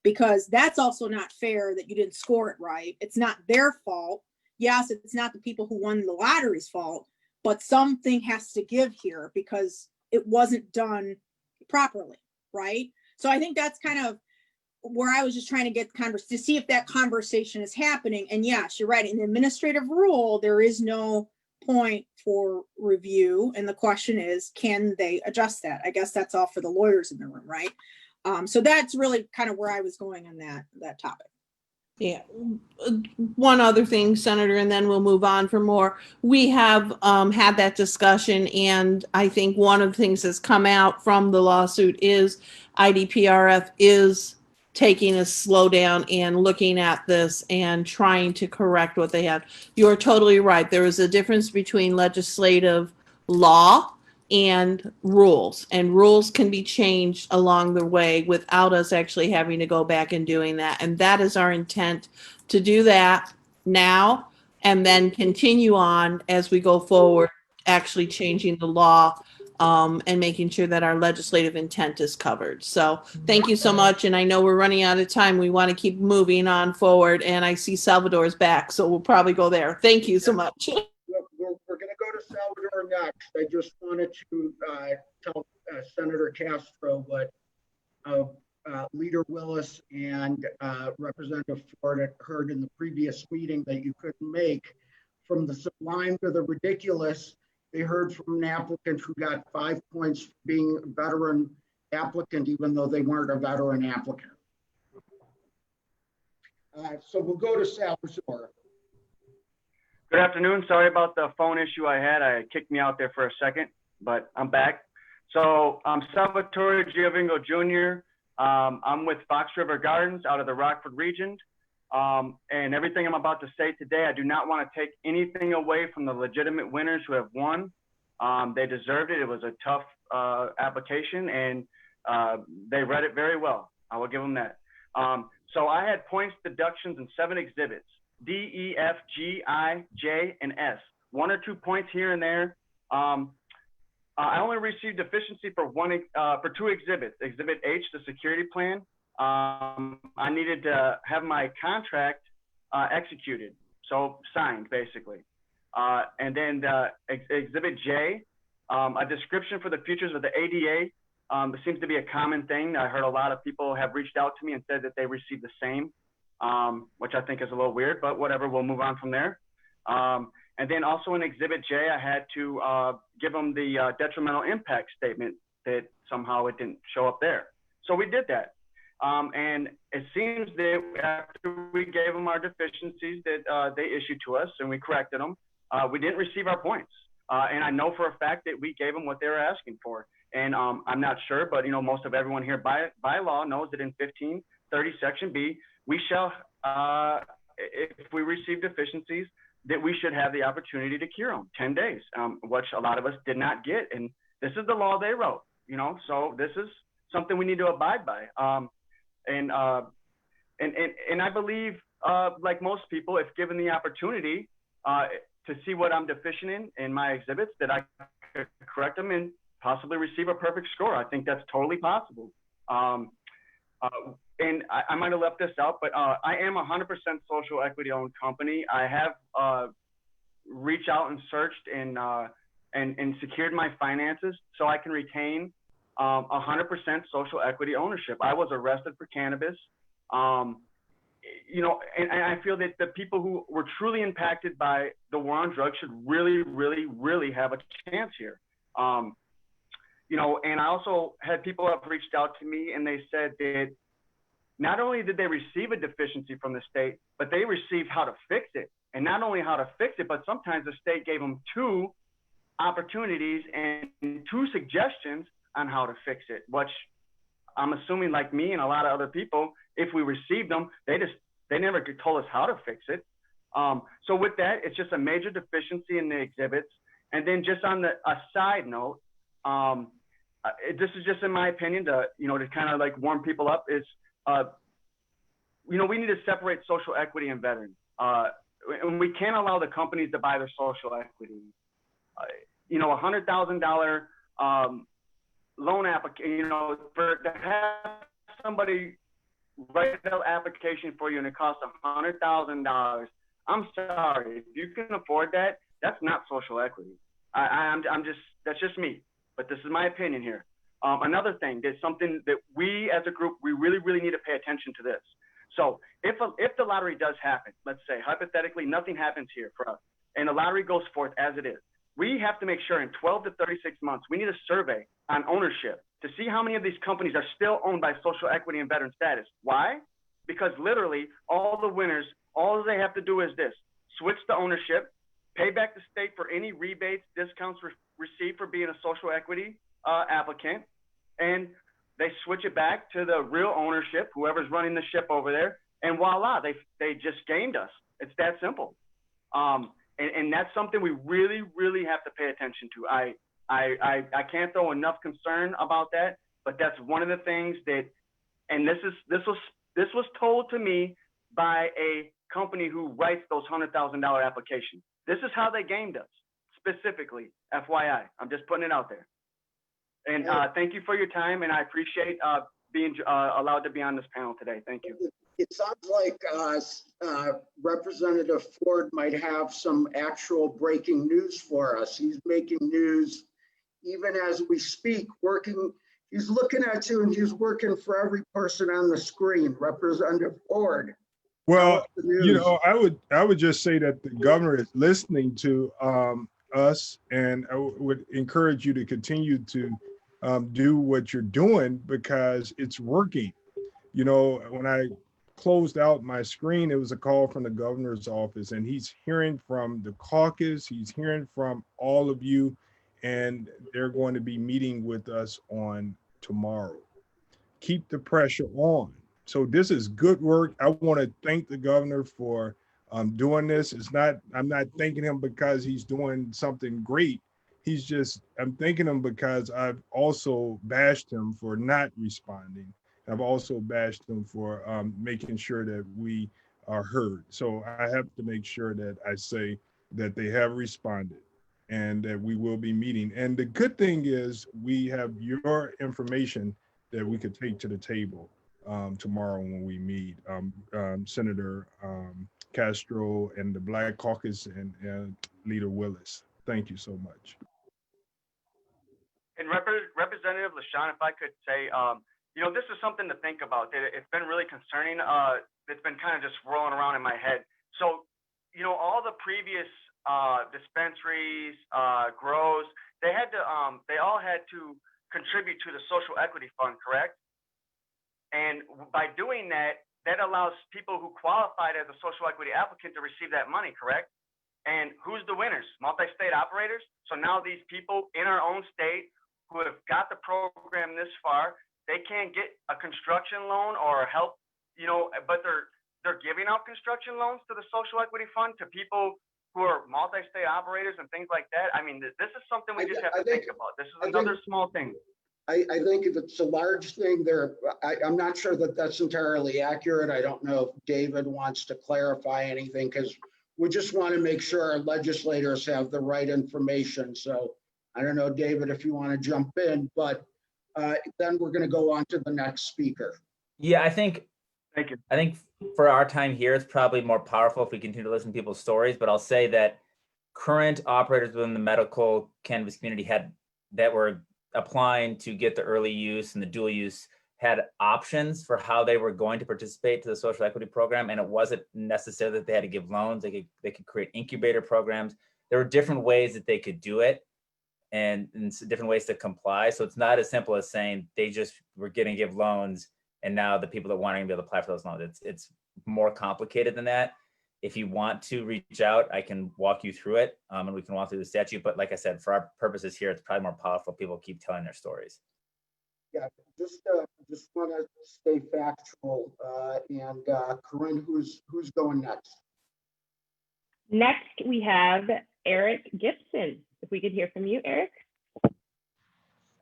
Because that's also not fair that you didn't score it right. It's not their fault. Yes, it's not the people who won the lottery's fault, but something has to give here because it wasn't done properly, right? So I think that's kind of where I was just trying to get to see if that conversation is happening. And yes, you're right. In the administrative rule, there is no point for review. And the question is, can they adjust that? I guess that's all for the lawyers in the room, right? So that's really kind of where I was going on that topic. Yeah. One other thing, Senator, and then we'll move on for more. We have had that discussion, and I think one of the things that's come out from the lawsuit is IDPRF is taking a slow down and looking at this and trying to correct what they had. You're totally right. There is a difference between legislative law and rules can be changed along the way without us actually having to go back and doing that. And that is our intent, to do that now and then continue on as we go forward, actually changing the law and making sure that our legislative intent is covered. So thank you so much. And I know we're running out of time. We want to keep moving on forward. And I see Salvador's back, so we'll probably go there. Thank you so much. We're going to go to Salvador next. I just wanted to tell Senator Castro what Leader Willis and Representative Ford had heard in the previous meeting that you couldn't make. From the sublime to the ridiculous, they heard from an applicant who got 5 points for being a veteran applicant, even though they weren't a veteran applicant. So we'll go to Salvador. Good afternoon. Sorry about the phone issue I had. It kicked me out there for a second, but I'm back. So I'm Salvatore Giovingo Jr. I'm with Fox River Gardens out of the Rockford region. And everything I'm about to say today, I do not want to take anything away from the legitimate winners who have won. They deserved it. It was a tough application, and they read it very well. I will give them that. So I had points deductions in 7 exhibits: D, E, F, G, I, J, and S. 1 or 2 points here and there. I only received deficiency for 2 exhibits. Exhibit H, the security plan. I needed to have my contract executed, so signed basically. And then Exhibit J, a description for the features of the ADA. It seems to be a common thing. I heard a lot of people have reached out to me and said that they received the same, which I think is a little weird, but whatever, we'll move on from there. And then also in Exhibit J, I had to give them the detrimental impact statement that somehow it didn't show up there. So we did that. And it seems that after we gave them our deficiencies that they issued to us and we corrected them, we didn't receive our points. And I know for a fact that we gave them what they were asking for. And I'm not sure, but you know, most of everyone here by law knows that in 1530 Section B, we shall, if we receive deficiencies, that we should have the opportunity to cure them 10 days, which a lot of us did not get. And this is the law they wrote, you know, so this is something we need to abide by. And I believe, like most people, if given the opportunity to see what I'm deficient in my exhibits, that I could correct them and possibly receive a perfect score. I think that's totally possible. And I might have left this out, but I am 100% social equity owned company. I have reached out and searched and secured my finances so I can retain 100% social equity ownership. I was arrested for cannabis. You know, and I feel that the people who were truly impacted by the war on drugs should really, really, really have a chance here. You know, and I also had people have reached out to me and they said that not only did they receive a deficiency from the state, but they received how to fix it. And not only how to fix it, but sometimes the state gave them 2 opportunities and 2 suggestions on how to fix it, which I'm assuming, like me and a lot of other people, if we received them, they never told us how to fix it. So with that, it's just a major deficiency in the exhibits. And then just on a side note, this is just in my opinion to, you know, to kind of like warm people up is, you know, we need to separate social equity and veterans. And we can't allow the companies to buy their social equity. You know, $100,000 loan application, you know, to have somebody write an application for you and it costs $100,000. I'm sorry, if you can afford that, that's not social equity. That's just me, but this is my opinion here. Another thing, there's something that we as a group, we really, really need to pay attention to this. So if the lottery does happen, let's say hypothetically nothing happens here for us and the lottery goes forth as it is, we have to make sure in 12 to 36 months, we need a survey on ownership to see how many of these companies are still owned by social equity and veteran status. Why? Because literally all the winners, all they have to do is this: switch the ownership, pay back the state for any rebates, discounts received for being a social equity applicant, and they switch it back to the real ownership, whoever's running the ship over there, and voila, they just gamed us. It's that simple. And that's something we really, really have to pay attention to. I can't throw enough concern about that, but that's one of the things that, and this was told to me by a company who writes those $100,000 applications. This is how they gamed us, specifically, FYI. I'm just putting it out there. And thank you for your time, and I appreciate being allowed to be on this panel today. Thank you. It sounds like Representative Ford might have some actual breaking news for us. He's making news even as we speak, working. He's looking at you and he's working for every person on the screen. Representative Ford. Well, you know, I would just say that the governor is listening to us, and I would encourage you to continue to do what you're doing because it's working. You know, when I closed out my screen, it was a call from the governor's office, and he's hearing from the caucus, he's hearing from all of you, and they're going to be meeting with us on tomorrow. Keep the pressure on. So this is good work. I want to thank the governor for doing this. I'm not thanking him because he's doing something great. I'm thanking him because I've also bashed him for not responding. I've also bashed him for making sure that we are heard. So I have to make sure that I say that they have responded and that we will be meeting. And the good thing is we have your information that we could take to the table tomorrow when we meet Senator Castro and the Black Caucus and Leader Willis. Thank you so much. And Representative LaShawn, if I could say, you know, this is something to think about. It's been really concerning. It's been kind of just rolling around in my head. So, you know, all the previous dispensaries, grows, they all had to contribute to the social equity fund, correct? And by doing that, that allows people who qualified as a social equity applicant to receive that money, correct? And who's the winners? Multi-state operators. So now these people in our own state who have got the program this far, they can't get a construction loan or help, you know, but they're giving out construction loans to the social equity fund to people who are multi-state operators and things like that. I mean, this is something we just have to think about. This is another small thing. I think if it's a large thing there, I'm not sure that that's entirely accurate. I don't know if David wants to clarify anything because we just want to make sure our legislators have the right information. So I don't know, David, if you want to jump in, but then we're going to go on to the next speaker. Yeah, I think, thank you. I think for our time here, it's probably more powerful if we continue to listen to people's stories, but I'll say that current operators within the medical cannabis community that were applying to get the early use and the dual use had options for how they were going to participate to the social equity program. And it wasn't necessarily that they had to give loans. They could create incubator programs. There were different ways that they could do it and different ways to comply. So it's not as simple as saying they just were going to give loans and now the people that want to be able to apply for those loans. It's more complicated than that. If you want to reach out, I can walk you through it and we can walk through the statute. But like I said, for our purposes here, it's probably more powerful. People keep telling their stories. Yeah, just want to stay factual. And Corinne, who's going next? Next, we have Eric Gibson. If we could hear from you, Eric.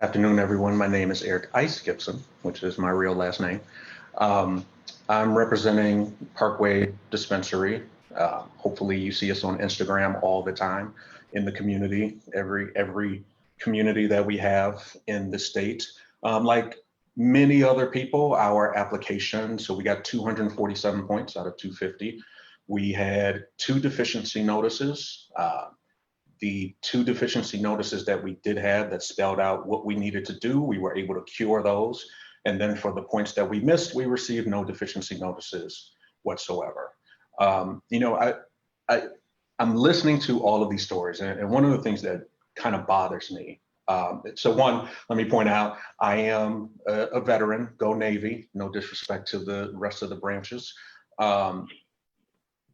Afternoon, everyone. My name is Eric Ice Gibson, which is my real last name. I'm representing Parkway Dispensary. Hopefully you see us on Instagram all the time in the community, every community that we have in the state. Like many other people, our application, so we got 247 points out of 250. We had 2 deficiency notices. The 2 deficiency notices that we did have that spelled out what we needed to do, we were able to cure those. And then for the points that we missed, we received no deficiency notices whatsoever. You know, I'm listening to all of these stories, and one of the things that kind of bothers me. So one, let me point out, I am a veteran, go Navy, no disrespect to the rest of the branches.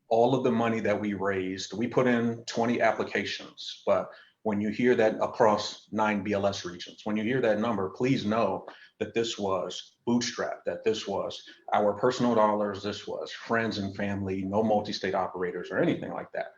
All of the money that we raised, we put in 20 applications, but when you hear that across 9 BLS regions, when you hear that number, please know that this was bootstrapped, that this was our personal dollars, this was friends and family, no multi-state operators or anything like that.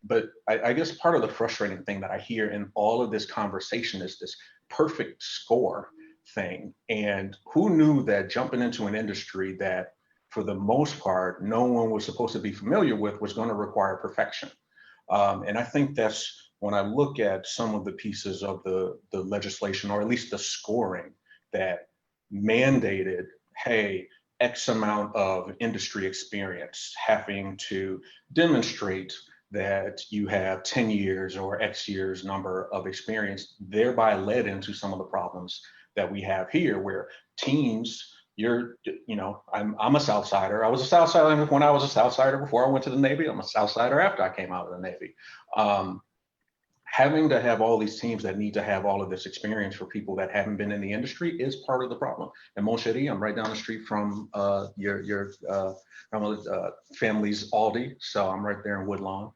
But I guess part of the frustrating thing that I hear in all of this conversation is this perfect score thing. And who knew that jumping into an industry that for the most part, no one was supposed to be familiar with was going to require perfection. And I think that's when I look at some of the pieces of the legislation, or at least the scoring that mandated, hey, X amount of industry experience, having to demonstrate that you have 10 years or X years number of experience, thereby led into some of the problems that we have here, where teams, I'm a Southsider. I was a Southsider when I was a Southsider before I went to the Navy. I'm a Southsider after I came out of the Navy. Having to have all these teams that need to have all of this experience for people that haven't been in the industry is part of the problem. And Mon Chéri, I'm right down the street from your family's Aldi, so I'm right there in Woodlawn.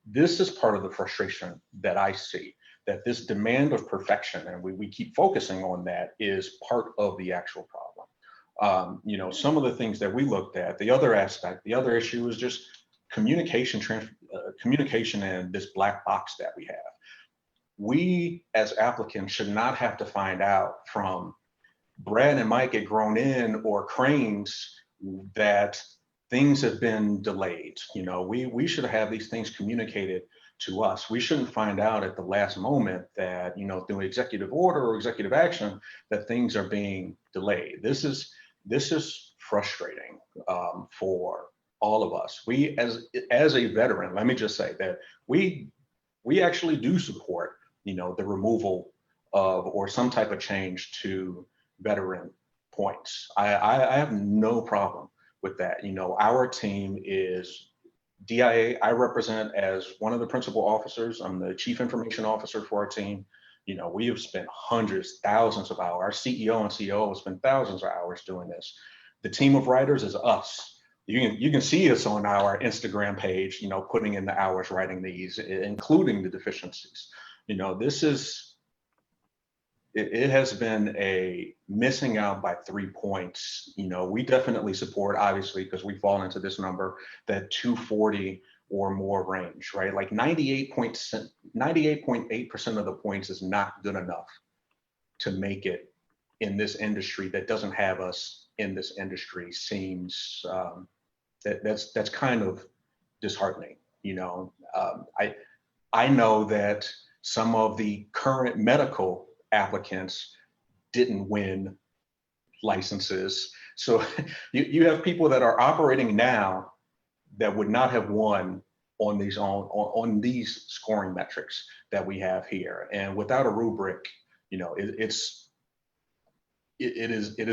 This is part of the frustration that I see, that this demand of perfection, and we keep focusing on that, is part of the actual problem. Some of the things that we looked at, the other aspect, the other issue is just communication and this black box that we have. We as applicants should not have to find out from Brad and Mike at Grown In or Cranes that things have been delayed. We should have these things communicated to us. We shouldn't find out at the last moment that, through executive order or executive action, that things are being delayed. This is frustrating for all of us. We, as a veteran, let me just say that we actually do support, the removal of or some type of change to veteran points. I have no problem with that. Our team is DIA. I represent as one of the principal officers. I'm the chief information officer for our team. We have spent hundreds, thousands of hours. Our CEO and COO have spent thousands of hours doing this. The team of writers is us. You can see us on our Instagram page, putting in the hours writing these, including the deficiencies. It has been a missing out by 3 points. We definitely support, obviously, because we fall into this number, that 240 or more range, right? Like 98.8% of the points is not good enough to make it in this industry that doesn't have us in this industry. Seems that's kind of disheartening. I know that some of the current medical applicants didn't win licenses. So you have people that are operating now that would not have won on these scoring metrics that we have here. And without a rubric, it has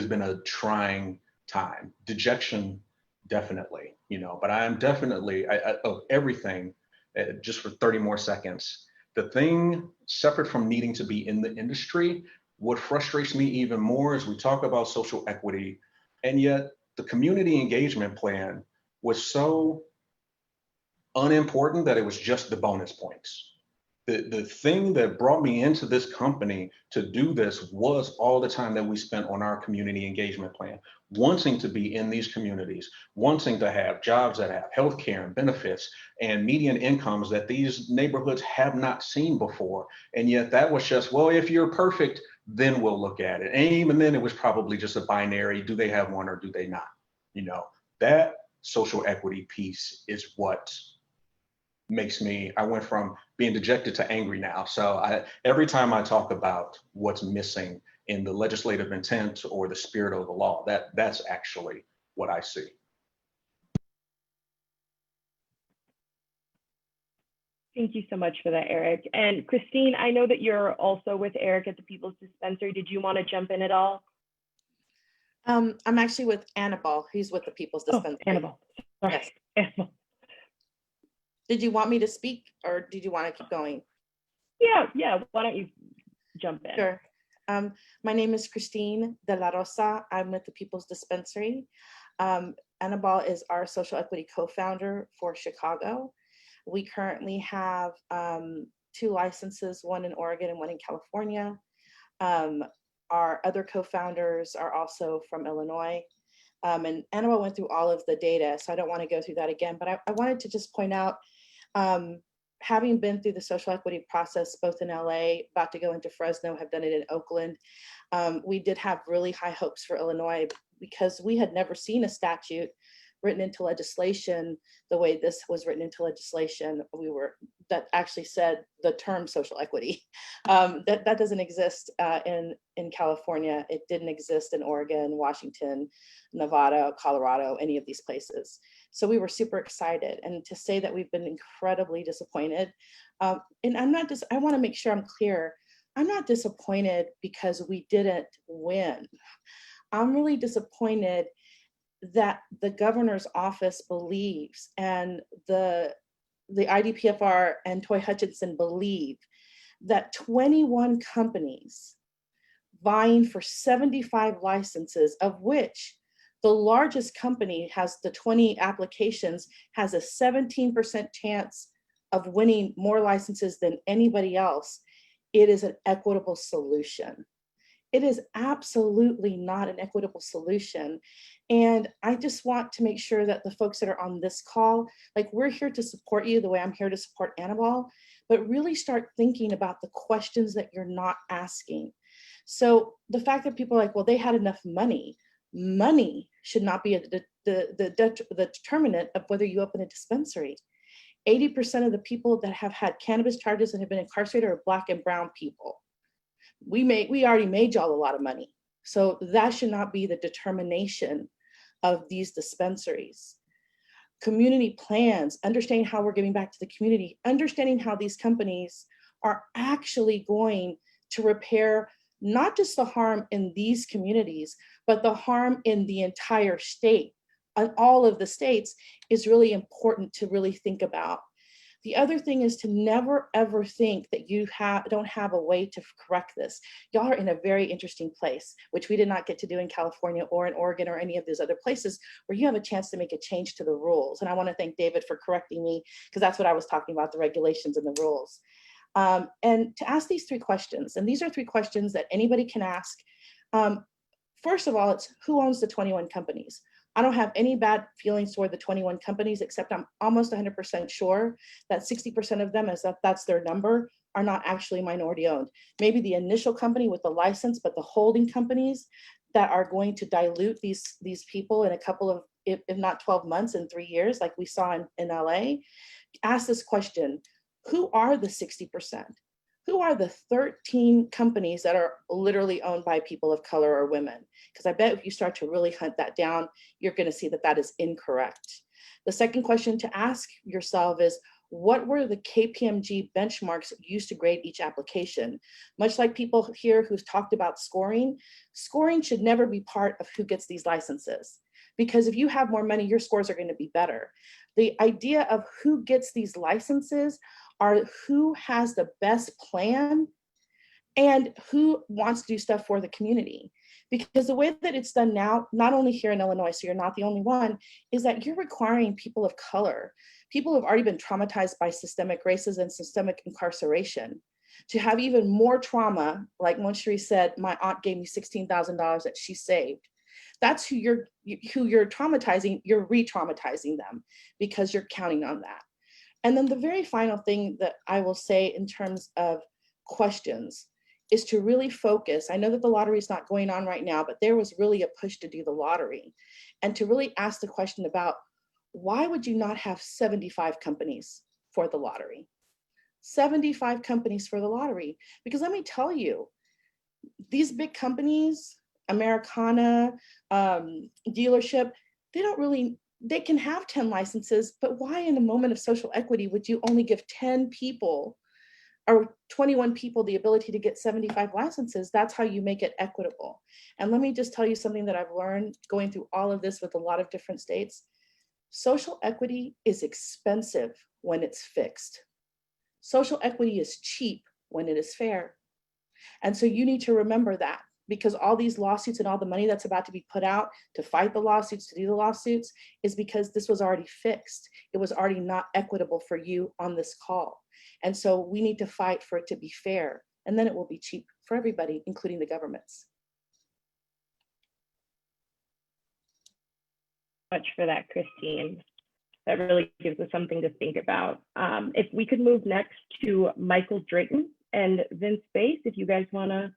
been a trying time. Dejection, definitely, but I am definitely, of everything, just for 30 more seconds, the thing separate from needing to be in the industry, what frustrates me even more is we talk about social equity, and yet the community engagement plan was so unimportant that it was just the bonus points. The thing that brought me into this company to do this was all the time that we spent on our community engagement plan, wanting to be in these communities, wanting to have jobs that have healthcare and benefits and median incomes that these neighborhoods have not seen before. And yet that was just, well, if you're perfect, then we'll look at it. And even then it was probably just a binary, do they have one or do they not? That social equity piece is what makes me, I went from being dejected to angry now. So every time I talk about what's missing in the legislative intent or the spirit of the law, that's actually what I see. Thank you so much for that, Eric. And Christine, I know that you're also with Eric at the People's Dispensary. Did you want to jump in at all? I'm actually with Annabelle. He's with the People's Dispensary. Oh, Annabelle. Sorry. Yes. Annabelle. Did you want me to speak or did you want to keep going? Yeah. Why don't you jump in? Sure. My name is Cristina de la Rosa. I'm with the People's Dispensary. Annabelle is our social equity co-founder for Chicago. We currently have 2 licenses, one in Oregon and one in California. Our other co-founders are also from Illinois. And Annabelle went through all of the data, so I don't want to go through that again, but I wanted to just point out, having been through the social equity process, both in LA, about to go into Fresno, have done it in Oakland, we did have really high hopes for Illinois because we had never seen a statute written into legislation the way this was written into legislation. That actually said the term social equity. That doesn't exist in California. It didn't exist in Oregon, Washington, Nevada, Colorado, any of these places. So we were super excited. And to say that we've been incredibly disappointed, and I'm not just, I want to make sure I'm clear. I'm not disappointed because we didn't win. I'm really disappointed that the governor's office believes, and the IDPFR and Toy Hutchinson believe, that 21 companies vying for 75 licenses, of which the largest company has the 20 applications, has a 17% chance of winning more licenses than anybody else. It is an equitable solution. It is absolutely not an equitable solution. And I just want to make sure that the folks that are on this call, like, we're here to support you the way I'm here to support Annabelle, but really start thinking about the questions that you're not asking. So the fact that people are like, well, they had enough money. Money should not be the determinant of whether you open a dispensary. 80% of the people that have had cannabis charges and have been incarcerated are Black and brown people. We already made y'all a lot of money. So that should not be the determination of these dispensaries. Community plans, understanding how we're giving back to the community, understanding how these companies are actually going to repair not just the harm in these communities, but the harm in the entire state, and all of the states, is really important to really think about. The other thing is to never, ever think that you don't have a way to correct this. Y'all are in a very interesting place, which we did not get to do in California or in Oregon or any of these other places where you have a chance to make a change to the rules. And I want to thank David for correcting me, because that's what I was talking about, the regulations and the rules. And to ask these 3 questions, and these are 3 questions that anybody can ask. First of all, it's who owns the 21 companies? I don't have any bad feelings toward the 21 companies, except I'm almost 100% sure that 60% of them, as that's their number, are not actually minority owned. Maybe the initial company with the license, but the holding companies that are going to dilute these people in a couple of, if not 12 months, in 3 years, like we saw in LA. Ask this question: who are the 60%? Who are the 13 companies that are literally owned by people of color or women? Because I bet if you start to really hunt that down, you're going to see that that is incorrect. The second question to ask yourself is, what were the KPMG benchmarks used to grade each application? Much like people here who've talked about scoring, scoring should never be part of who gets these licenses. Because if you have more money, your scores are going to be better. The idea of who gets these licenses are who has the best plan and who wants to do stuff for the community. Because the way that it's done now, not only here in Illinois, so you're not the only one, is that you're requiring people of color, people who have already been traumatized by systemic racism and systemic incarceration, to have even more trauma. Like Moncherie said, my aunt gave me $16,000 that she saved. That's who you're traumatizing. You're re-traumatizing them because you're counting on that. And then the very final thing that I will say in terms of questions is to really focus. I know that the lottery is not going on right now, but there was really a push to do the lottery, and to really ask the question about, why would you not have 75 companies for the lottery? 75 companies for the lottery. Because let me tell you, these big companies, Americana, dealership, they can have 10 licenses, but why in a moment of social equity would you only give 10 people or 21 people the ability to get 75 licenses? That's how you make it equitable. And let me just tell you something that I've learned going through all of this with a lot of different states. Social equity is expensive when it's fixed. Social equity is cheap when it is fair. And so you need to remember that because all these lawsuits and all the money that's about to be put out to fight the lawsuits, to do the lawsuits, is because this was already fixed. It was already not equitable for you on this call. And so we need to fight for it to be fair, and then it will be cheap for everybody, including the governments. Much for that, Christine. That really gives us something to think about. If we could move next to Michael Drayton and Vince Bass, if you guys want to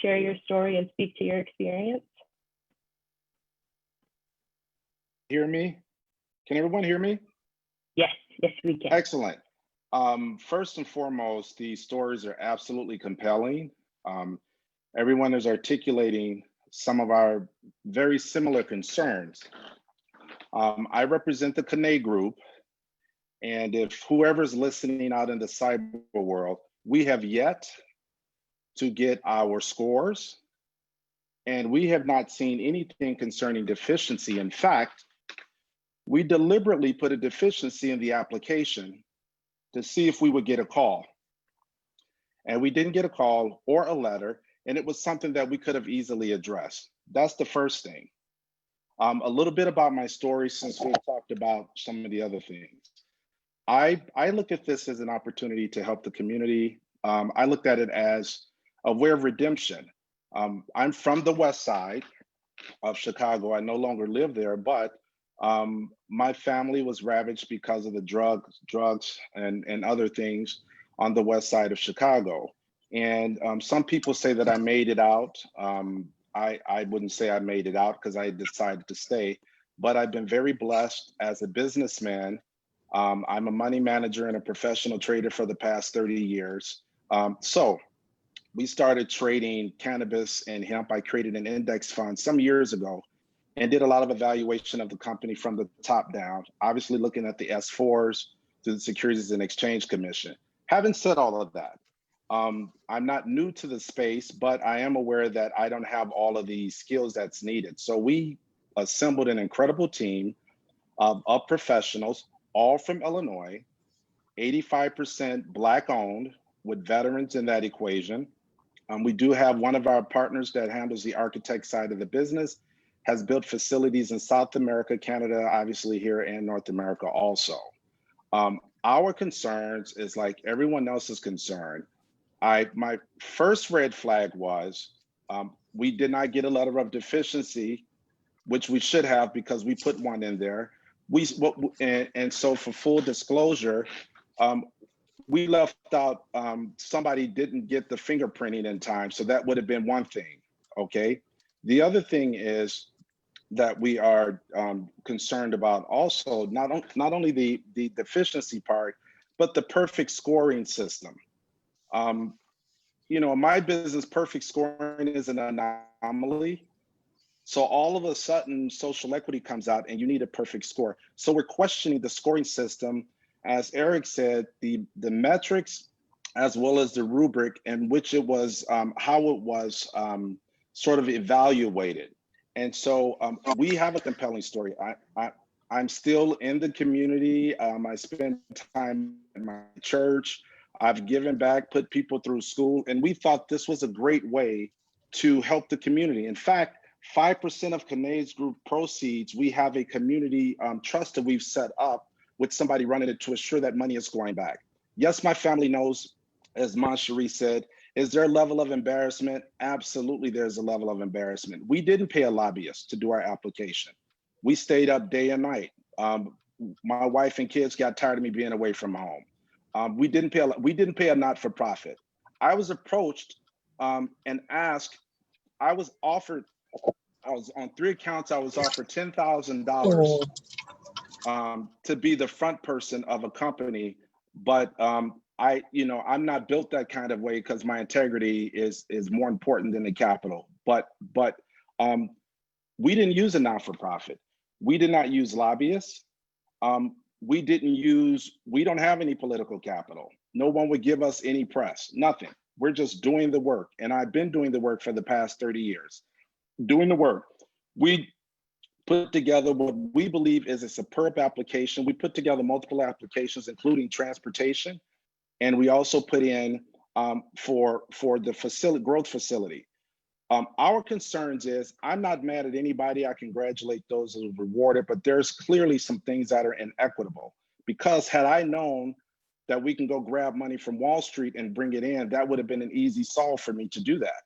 share your story and speak to your experience. Hear me? Can everyone hear me? Yes, yes, we can. Excellent. First and foremost, these stories are absolutely compelling. Everyone is articulating some of our very similar concerns. I represent the Kane group, and if whoever's listening out in the cyber world, we have yet to get our scores, and we have not seen anything concerning deficiency. In fact, we deliberately put a deficiency in the application to see if we would get a call. And we didn't get a call or a letter, and it was something that we could have easily addressed. That's the first thing. A little bit about my story, since we've talked about some of the other things. I look at this as an opportunity to help the community. I looked at it as a way of redemption. I'm from the west side of Chicago. I no longer live there, but my family was ravaged because of the drugs and other things on the west side of Chicago. And some people say that I made it out. I wouldn't say I made it out because I decided to stay, but I've been very blessed as a businessman. I'm a money manager and a professional trader for the past 30 years. So we started trading cannabis and hemp. I created an index fund some years ago and did a lot of evaluation of the company from the top down, obviously looking at the S4s through the Securities and Exchange Commission. Having said all of that, I'm not new to the space, but I am aware that I don't have all of the skills that's needed. So we assembled an incredible team of professionals, all from Illinois, 85% Black owned, with veterans in that equation. We do have one of our partners that handles the architect side of the business, has built facilities in South America, Canada, obviously here, and North America also. Our concerns is like everyone else's concern. My first red flag was we did not get a letter of deficiency, which we should have because we put one in there. And so for full disclosure, we left out somebody didn't get the fingerprinting in time, so that would have been one thing. Okay. The other thing is that we are concerned about also not only the deficiency part, but the perfect scoring system. You know, in my business, perfect scoring is an anomaly. So all of a sudden, social equity comes out and you need a perfect score. So we're questioning the scoring system. As Eric said, the metrics, as well as the rubric in which it was, how it was sort of evaluated. And so we have a compelling story. I'm still in the community. I spend time in my church. I've given back, put people through school, and we thought this was a great way to help the community. In fact, 5% of Kane's group proceeds, we have a community trust that we've set up with somebody running it to assure that money is going back. Yes, my family knows, as Moncherie said, is there a level of embarrassment? Absolutely, there's a level of embarrassment. We didn't pay a lobbyist to do our application. We stayed up day and night. My wife and kids got tired of me being away from home. We didn't pay a not-for-profit. I was approached and asked, I was on 3 accounts, I was offered $10,000 to be the front person of a company, but I'm not built that kind of way because my integrity is more important than the capital. But we didn't use a not-for-profit. We did not use lobbyists. We don't have any political capital. No one would give us any press, nothing. We're just doing the work. And I've been doing the work for the past 30 years. Doing the work. We put together what we believe is a superb application. We put together multiple applications, including transportation. And we also put in for the growth facility. Our concerns is, I'm not mad at anybody. I congratulate those who were rewarded, but there's clearly some things that are inequitable. Because had I known that we can go grab money from Wall Street and bring it in, that would have been an easy solve for me to do that,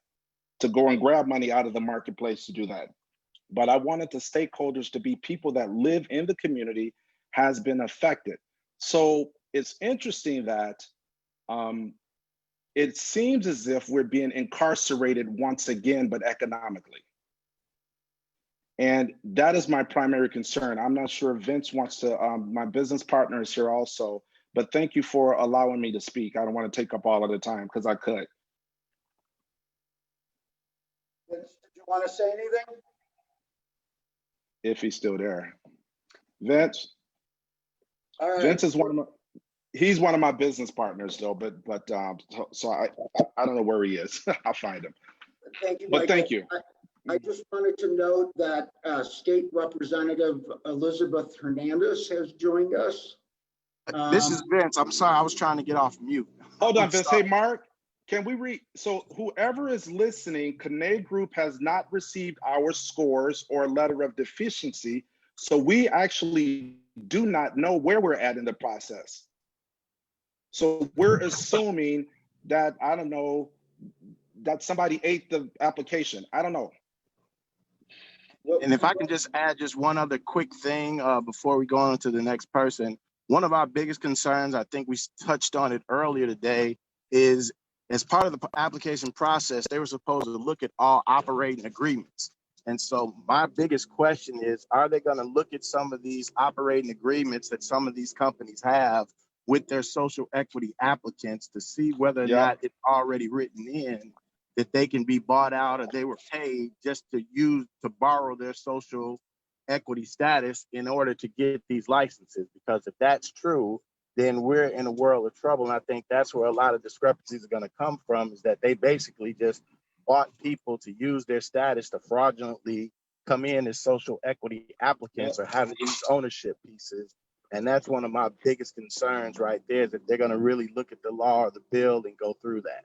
to go and grab money out of the marketplace to do that. But I wanted the stakeholders to be people that live in the community, has been affected. So it's interesting that it seems as if we're being incarcerated once again, but economically. And that is my primary concern. I'm not sure if Vince wants to, my business partner is here also, but thank you for allowing me to speak. I don't want to take up all of the time because I could. Vince, did you want to say anything? If he's still there. Vince? All right. Vince is he's one of my business partners though, so I don't know where he is. I'll find him. Thank you, but Michael. thank you. I just wanted to note that State Representative Elizabeth Hernandez has joined us. This is Vince. I'm sorry, I was trying to get off mute. Hold on, Vince. Hey, Mark, can we read? So whoever is listening, Kane Group has not received our scores or letter of deficiency. So we actually do not know where we're at in the process. So we're assuming that, I don't know, that somebody ate the application. I don't know. And if I can just add just one other quick thing before we go on to the next person. One of our biggest concerns, I think we touched on it earlier today, is as part of the application process, they were supposed to look at all operating agreements. And so my biggest question is, are they going to look at some of these operating agreements that some of these companies have with their social equity applicants to see whether or not it's already written in that they can be bought out or they were paid just to borrow their social equity status in order to get these licenses? Because if that's true, then we're in a world of trouble. And I think that's where a lot of discrepancies are going to come from, is that they basically just bought people to use their status to fraudulently come in as social equity applicants or have these ownership pieces. And that's one of my biggest concerns right there, is that they're going to really look at the law or the bill and go through that.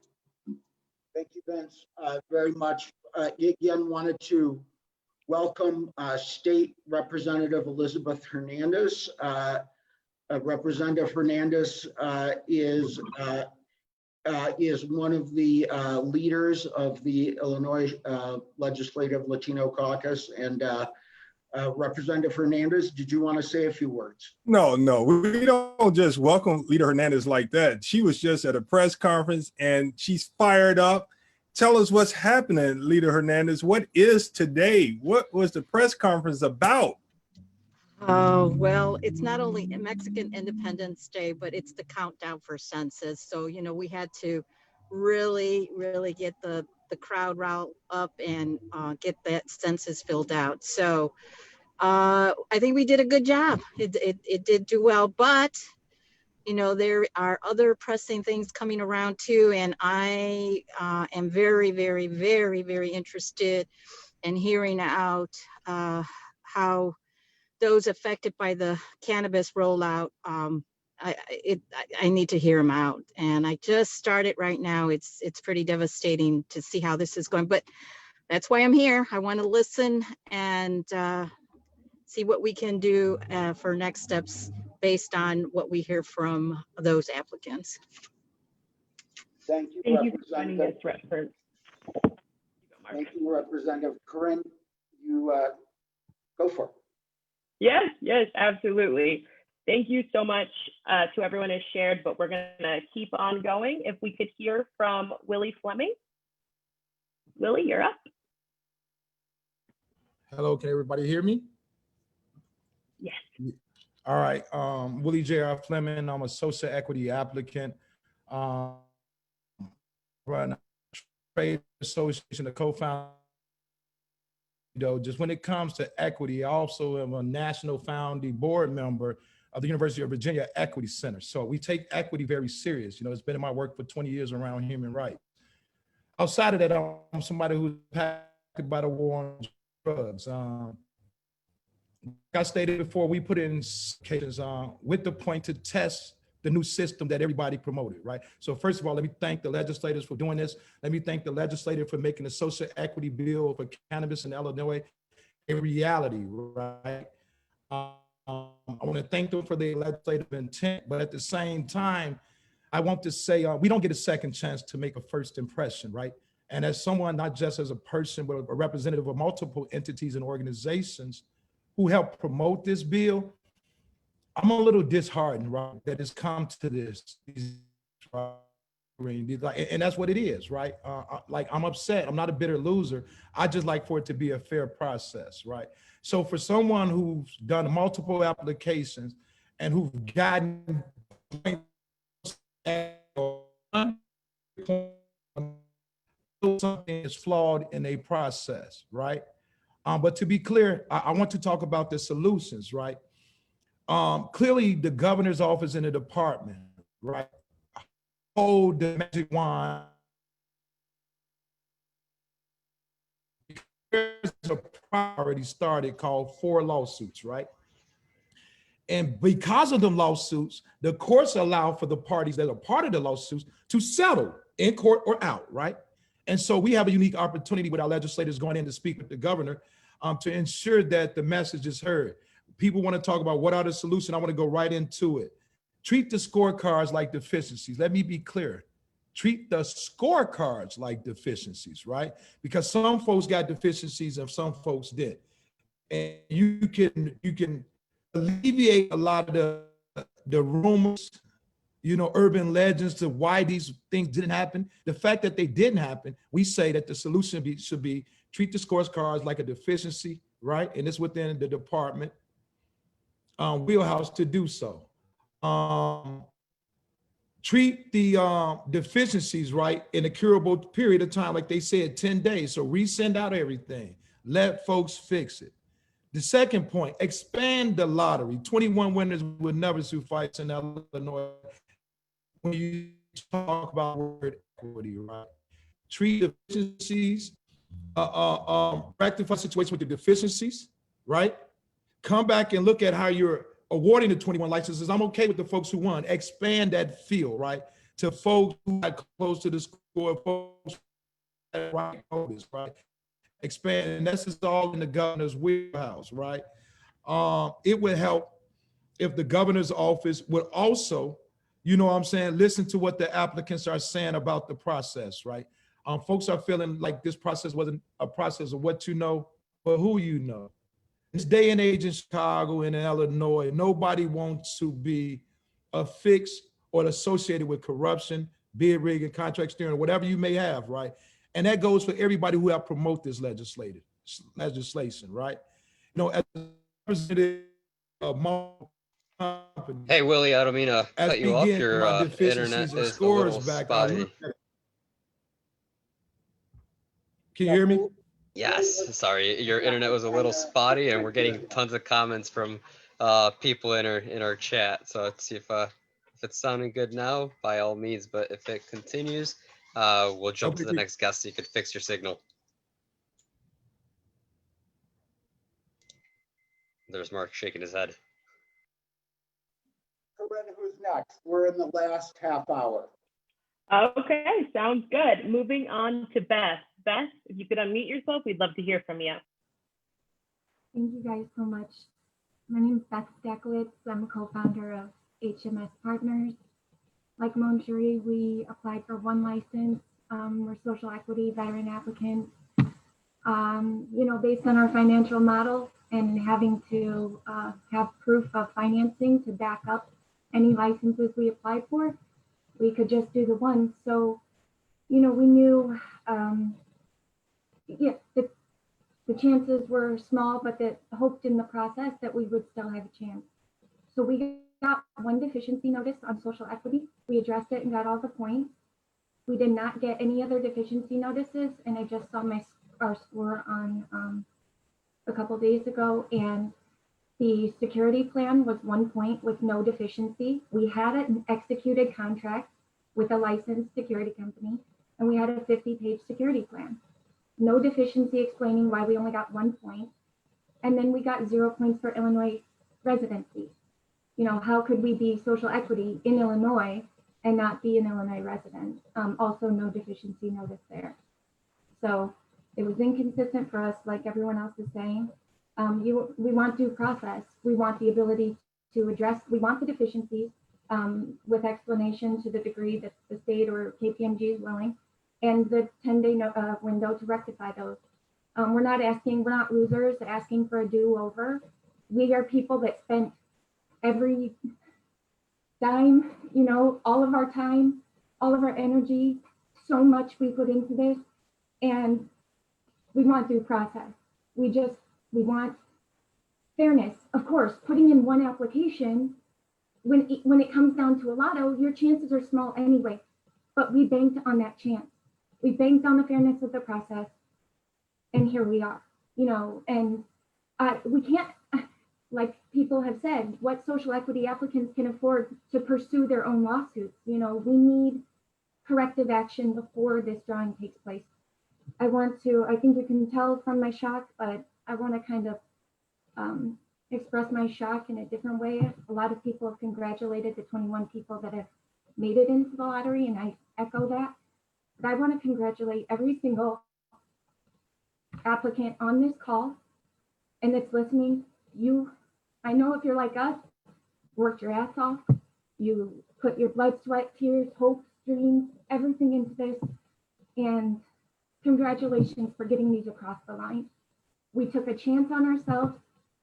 Thank you, Vince, very much. Again, wanted to welcome State Representative Elizabeth Hernandez. Representative Hernandez is one of the leaders of the Illinois Legislative Latino Caucus. And Representative Hernandez, did you want to say a few words? No, we don't just welcome Leader Hernandez like that. She was just at a press conference and she's fired up. Tell us what's happening, Leader Hernandez. What is today? What was the press conference about? Oh, well, it's not only Mexican Independence Day, but it's the countdown for census. So, you know, we had to really get the crowd riled up and get that census filled out. So I think we did a good job. It did do well, but you know, there are other pressing things coming around too. And I am very interested in hearing out how those affected by the cannabis rollout, I need to hear them out. And I just started right now. It's pretty devastating to see how this is going, but that's why I'm here. I want to listen and see what we can do for next steps based on what we hear from those applicants. Thank you, Thank you for joining us, Representative. Thank you, Representative Corinne. You go for it. Yes, absolutely. Thank you so much to everyone who shared, but we're gonna keep on going. If we could hear from Willie Fleming. Willie, you're up. Hello, can everybody hear me? Yes. All right, Willie J.R. Fleming, I'm a social equity applicant. Run a trade association, the co-founder. You know, just when it comes to equity, I also am a national founding board member of the University of Virginia Equity Center. So we take equity very serious. You know, it's been in my work for 20 years around human rights. Outside of that, I'm somebody who's impacted by the war on drugs. Like I stated before, we put in cases with the point to test the new system that everybody promoted, right? So first of all, let me thank the legislators for doing this. Let me thank the legislator for making the social equity bill for cannabis in Illinois a reality, right? I want to thank them for their legislative intent, but at the same time, I want to say we don't get a second chance to make a first impression, right? And as someone, not just as a person, but a representative of multiple entities and organizations who helped promote this bill, I'm a little disheartened, right, that it's come to this. And that's what it is, right? Like, I'm upset. I'm not a bitter loser. I just like for it to be a fair process, right? So for someone who's done multiple applications and who've gotten something is flawed in a process, right? But to be clear, I want to talk about the solutions, right? Clearly, the governor's office and the department, right, hold the magic wand. There's a already started called 4 lawsuits, right? And because of the lawsuits, the courts allow for the parties that are part of the lawsuits to settle in court or out, right? And so we have a unique opportunity with our legislators going in to speak with the governor to ensure that the message is heard. People want to talk about what are the solutions. I want to go right into it. Treat the scorecards like deficiencies. Let me be clear. Treat the scorecards like deficiencies, right? Because some folks got deficiencies and some folks did. And you can alleviate a lot of the rumors, urban legends to why these things didn't happen. The fact that they didn't happen, we say that the solution should be treat the scorecards like a deficiency, right? And it's within the department wheelhouse to do so. Treat the deficiencies, right, in a curable period of time, like they said, 10 days. So resend out everything. Let folks fix it. The second point, expand the lottery. 21 winners would never sue fights in Illinois. When you talk about word equity, right? Treat deficiencies, rectify situations with the deficiencies, right? Come back and look at how you're awarding the 21 licenses. I'm okay with the folks who won. Expand that field, right? To folks who got close to the score, folks that right notice, right? Expand, and this is all in the governor's wheelhouse, right? It would help if the governor's office would also, listen to what the applicants are saying about the process, right? Folks are feeling like this process wasn't a process of what you know, but who you know. This day and age in Chicago and in Illinois, nobody wants to be affixed or associated with corruption, bid rigging, contract steering, whatever you may have, right? And that goes for everybody who helped promote this legislation, right? As a representative of multiple companies. Hey, Willie, I don't mean to cut you off. Your internet is a little spotty. Can you hear me? Yes, sorry, your internet was a little spotty, and we're getting tons of comments from people in our chat. So let's see if it's sounding good now, by all means. But if it continues, we'll jump to the next guest so you could fix your signal. There's Mark shaking his head. Corinne, who's next? We're in the last half hour. Okay, sounds good. Moving on to Beth. Beth, if you could unmute yourself, we'd love to hear from you. Thank you guys so much. My name is Beth Stakowitz. I'm a co-founder of HMS Partners. Like Moncherie, we applied for 1 license. We're social equity veteran applicants. Based on our financial model and having to have proof of financing to back up any licenses we applied for, we could just do the 1. So, we knew, the chances were small, but that hoped in the process that we would still have a chance. So we got 1 deficiency notice on social equity. We addressed it and got all the points. We did not get any other deficiency notices, and I just saw our score on a couple days ago, and the security plan was 1 point with no deficiency. We had an executed contract with a licensed security company, and we had a 50-page security plan. No deficiency explaining why we only got 1 point. And then we got 0 points for Illinois residency. You know, how could we be social equity in Illinois and not be an Illinois resident? Also, no deficiency notice there. So it was inconsistent for us, like everyone else is saying. We want due process. We want the ability to address, we want the deficiencies with explanation to the degree that the state or KPMG is willing, and the 10-day window to rectify those. We're not losers asking for a do-over. We are people that spent every dime, you know, all of our time, all of our energy, so much we put into this, and we want due process. We want fairness. Of course, putting in one application, when it comes down to a lotto, your chances are small anyway, but we banked on that chance. We banked on the fairness of the process, and here we are, you know, and we can't, like people have said, what social equity applicants can afford to pursue their own lawsuits. You know, we need corrective action before this drawing takes place. I think you can tell from my shock, but I want to kind of express my shock in a different way. A lot of people have congratulated the 21 people that have made it into the lottery, and I echo that. But I want to congratulate every single applicant on this call and that's listening. I know if you're like us, worked your ass off, you put your blood, sweat, tears, hopes, dreams, everything into this, and congratulations for getting these across the line. We took a chance on ourselves.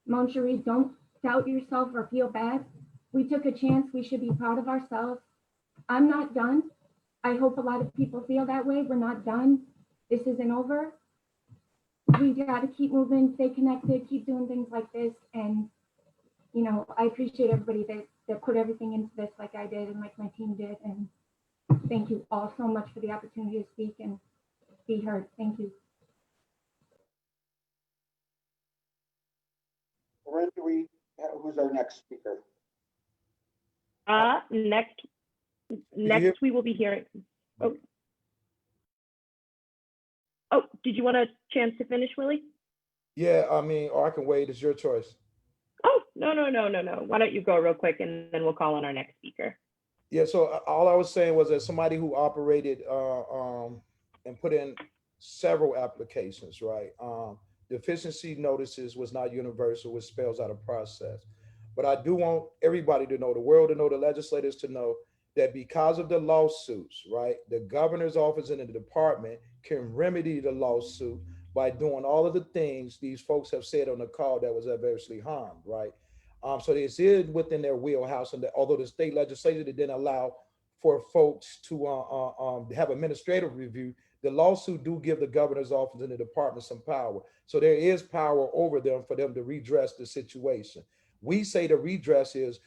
Mon Cherie, don't doubt yourself or feel bad. We took a chance. We should be proud of ourselves. I'm not done. I hope a lot of people feel that way. We're not done. This isn't over. We got to keep moving, stay connected, keep doing things like this. And, you know, I appreciate everybody that put everything into this like I did and like my team did. And thank you all so much for the opportunity to speak and be heard. Thank you. Who's our next speaker? Next we will be hearing. Oh, did you want a chance to finish, Willie? Yeah, I mean, or I can wait. It's your choice. Oh, no. Why don't you go real quick and then we'll call on our next speaker. Yeah, so all I was saying was that somebody who operated and put in several applications, right? Deficiency notices was not universal, which spells out a process. But I do want everybody to know, the world to know, the legislators to know that because of the lawsuits, right, the governor's office and the department can remedy the lawsuit by doing all of the things these folks have said on the call that was adversely harmed, right? So this is within their wheelhouse, and although the state legislature didn't allow for folks to have administrative review, the lawsuit do give the governor's office and the department some power. So there is power over them for them to redress the situation. We say the redress is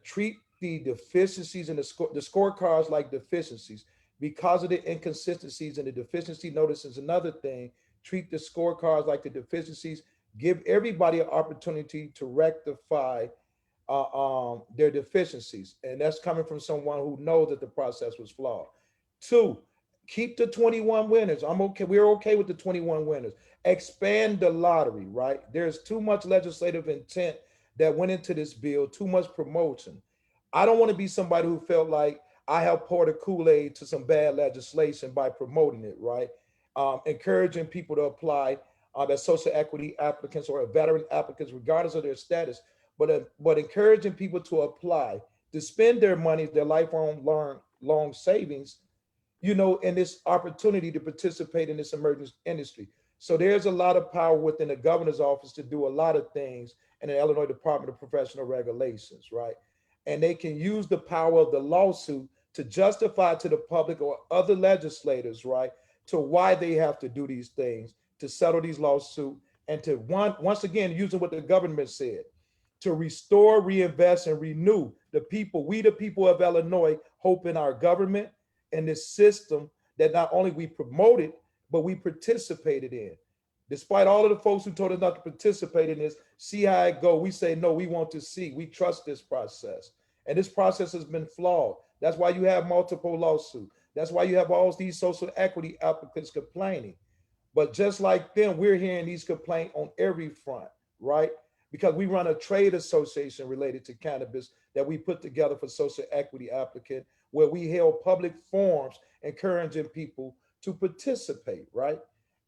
treat the deficiencies in the scorecards like deficiencies. Because of the inconsistencies and the deficiency notice is another thing, treat the scorecards like the deficiencies, give everybody an opportunity to rectify their deficiencies. And that's coming from someone who knows that the process was flawed. 2, keep the 21 winners. We're okay with the 21 winners. Expand the lottery, right? There's too much legislative intent that went into this bill, too much promotion. I don't want to be somebody who felt like I have poured a Kool-Aid to some bad legislation by promoting it, right? Encouraging people to apply as social equity applicants or veteran applicants, regardless of their status, but encouraging people to apply, to spend their money, their lifelong long savings, you know, in this opportunity to participate in this emerging industry. So there's a lot of power within the governor's office to do a lot of things in the Illinois Department of Professional Regulations, right? And they can use the power of the lawsuit to justify to the public or other legislators, right, to why they have to do these things, to settle these lawsuits, and to once again, using what the government said, to restore, reinvest, and renew the people, we the people of Illinois, hope in our government and this system that not only we promoted, but we participated in. Despite all of the folks who told us not to participate in this, see how it go, we say, no, we want to see, we trust this process. And this process has been flawed. That's why you have multiple lawsuits. That's why you have all these social equity applicants complaining. But just like them, we're hearing these complaints on every front, right? because we run a trade association related to cannabis that we put together for social equity applicant, where we held public forums encouraging people to participate, right?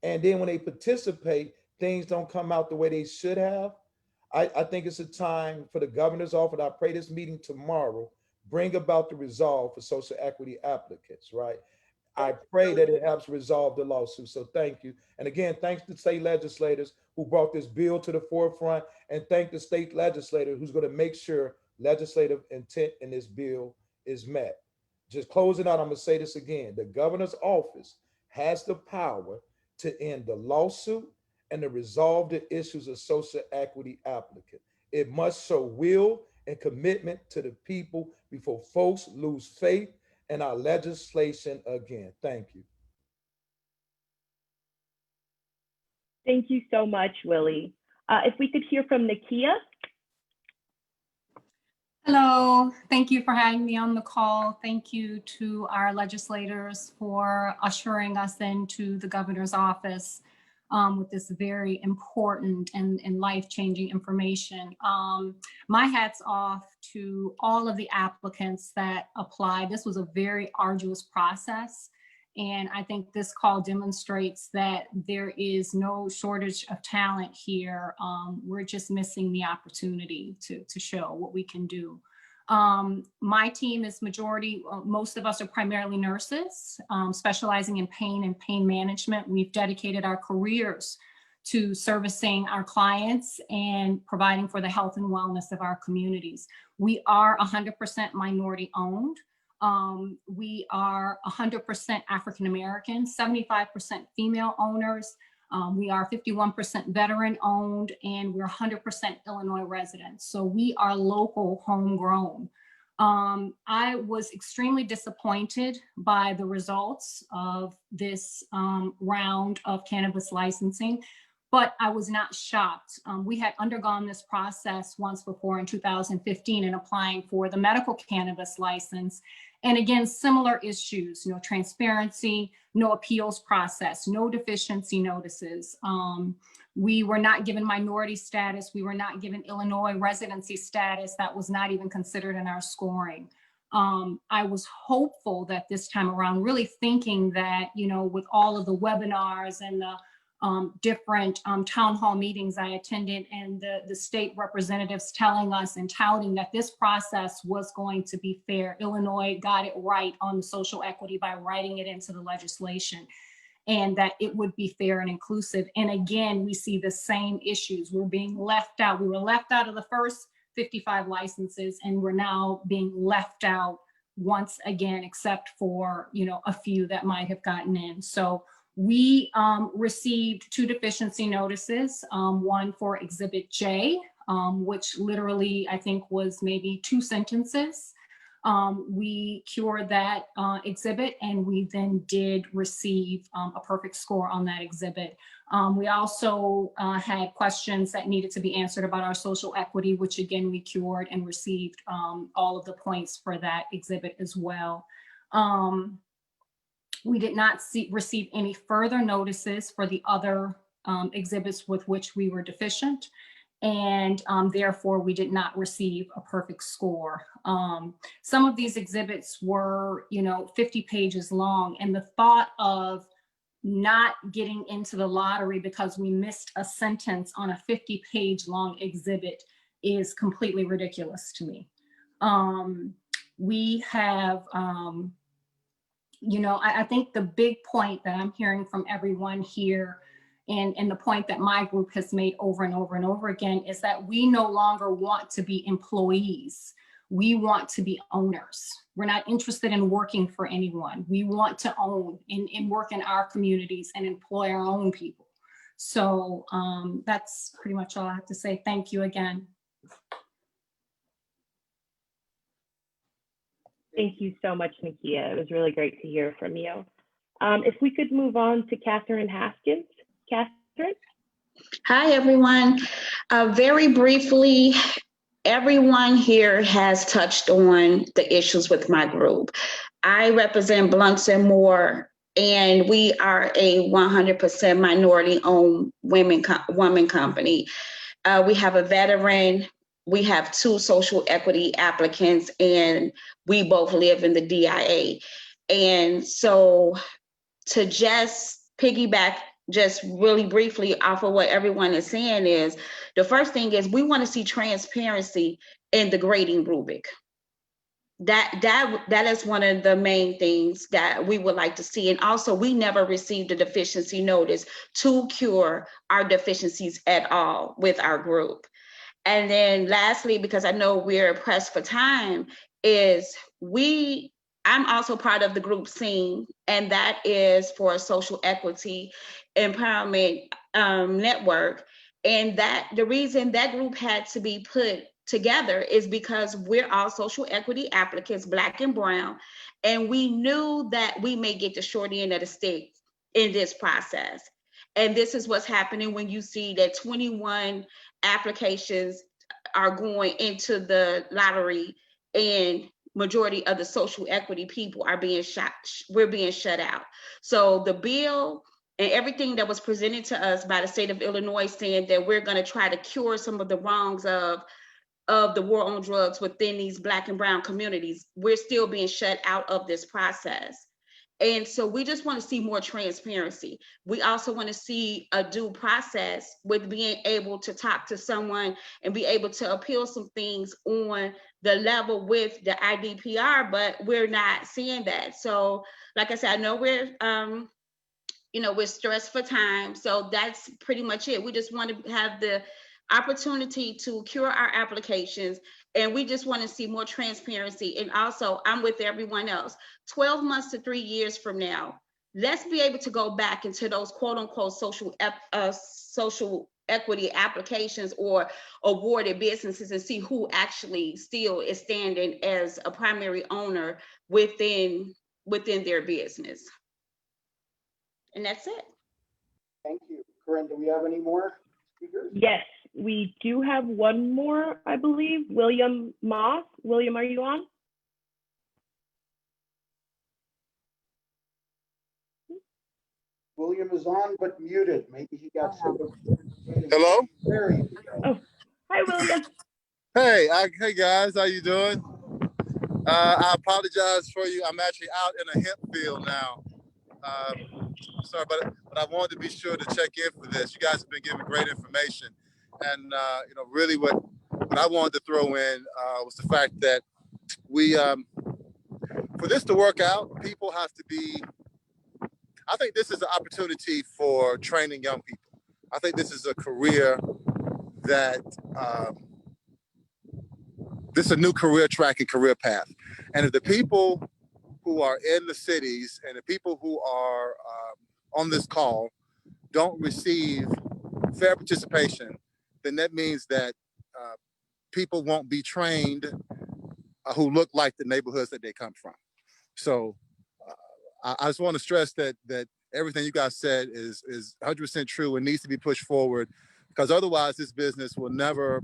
And then when they participate, things don't come out the way they should have. I think it's a time for the governor's office. I pray this meeting tomorrow bring about the resolve for social equity applicants, right? I pray that it helps resolve the lawsuit. So thank you. And again, thanks to state legislators who brought this bill to the forefront, and thank the state legislator who's going to make sure legislative intent in this bill is met. Just closing out, I'm going to say this again. The governor's office has the power to end the lawsuit and to resolve the issues of social equity applicant. It must show will and commitment to the people before folks lose faith in our legislation again. Thank you. Thank you so much, Willie. If we could hear from Nakia. Hello, thank you for having me on the call. Thank you to our legislators for ushering us into the governor's office with this very important and life-changing information. My hat's off to all of the applicants that applied. This was a very arduous process. And I think this call demonstrates that there is no shortage of talent here. We're just missing the opportunity to show what we can do. My team is majority, most of us are primarily nurses, specializing in pain and pain management. We've dedicated our careers to servicing our clients and providing for the health and wellness of our communities. We are 100% minority owned. We are 100% African American, 75% female owners. We are 51% veteran owned, and we're 100% Illinois residents. So we are local, homegrown. I was extremely disappointed by the results of this round of cannabis licensing, but I was not shocked. We had undergone this process once before in 2015 in applying for the medical cannabis license. And again, similar issues, transparency, no appeals process, no deficiency notices. We were not given minority status. We were not given Illinois residency status. That was not even considered in our scoring. I was hopeful that this time around, really thinking that, with all of the webinars and the different town hall meetings I attended, and the state representatives telling us and touting that this process was going to be fair. Illinois got it right on the social equity by writing it into the legislation, and that it would be fair and inclusive. And again, we see the same issues. We're being left out. We were left out of the first 55 licenses, and we're now being left out once again, except for, a few that might have gotten in. So we received 2 deficiency notices, one for Exhibit J, which literally I think was maybe 2 sentences. We cured that exhibit, and we then did receive a perfect score on that exhibit. We also had questions that needed to be answered about our social equity, which again we cured and received all of the points for that exhibit as well. We did not receive any further notices for the other exhibits with which we were deficient, and therefore we did not receive a perfect score. Some of these exhibits were, 50 pages long, and the thought of not getting into the lottery because we missed a sentence on a 50-page long exhibit is completely ridiculous to me. We have, I think the big point that I'm hearing from everyone here, and the point that my group has made over and over and over again, is that we no longer want to be employees. We want to be owners. We're not interested in working for anyone. We want to own and work in our communities and employ our own people. So that's pretty much all I have to say. Thank you again. Thank you so much, Nakia. It was really great to hear from you. If we could move on to Catherine Haskins. Catherine? Hi, everyone. Very briefly, everyone here has touched on the issues with my group. I represent Blunts and More, and we are a 100% minority-owned woman company. We have a veteran. We have 2 social equity applicants, and we both live in the DIA. And so to just piggyback just really briefly off of what everyone is saying is, the first thing is we want to see transparency in the grading rubric. That is one of the main things that we would like to see. And also, we never received a deficiency notice to cure our deficiencies at all with our group. And then lastly, because I know we're pressed for time, is I'm also part of the group SEEM, and that is for social equity empowerment network. And that the reason that group had to be put together is because we're all social equity applicants, Black and brown, and we knew that we may get the short end of the stick in this process. And this is what's happening when you see that 21 applications are going into the lottery, and majority of the social equity people are being we're being shut out. So the bill and everything that was presented to us by the state of Illinois saying that we're going to try to cure some of the wrongs of the war on drugs within these Black and brown communities, we're still being shut out of this process. And so we just want to see more transparency. We also want to see a due process with being able to talk to someone and be able to appeal some things on the level with the IDPR, but we're not seeing that. So like I said, I know we're we're stressed for time. So that's pretty much it. We just want to have the opportunity to cure our applications, and we just want to see more transparency. And also, I'm with everyone else. 12 months to 3 years from now, let's be able to go back into those quote unquote social equity applications or awarded businesses and see who actually still is standing as a primary owner within their business. And that's it. Thank you. Corinne, do we have any more speakers? Yes, we do have one more, I believe. William Moss. William, are you on? William is on, but muted. Maybe he got so. Hello? There you go. Oh, hi, William. Hey, hey guys, how you doing? I apologize for you. I'm actually out in a hemp field now. Sorry, but I wanted to be sure to check in for this. You guys have been giving great information, and really what I wanted to throw in was the fact that we, for this to work out, people have to be. I think this is an opportunity for training young people. I think this is a career that this is a new career track and career path, and if the people who are in the cities and the people who are on this call don't receive fair participation, then that means that people won't be trained who look like the neighborhoods that they come from. So I just want to stress that everything you guys said is 100% true and needs to be pushed forward, because otherwise this business will never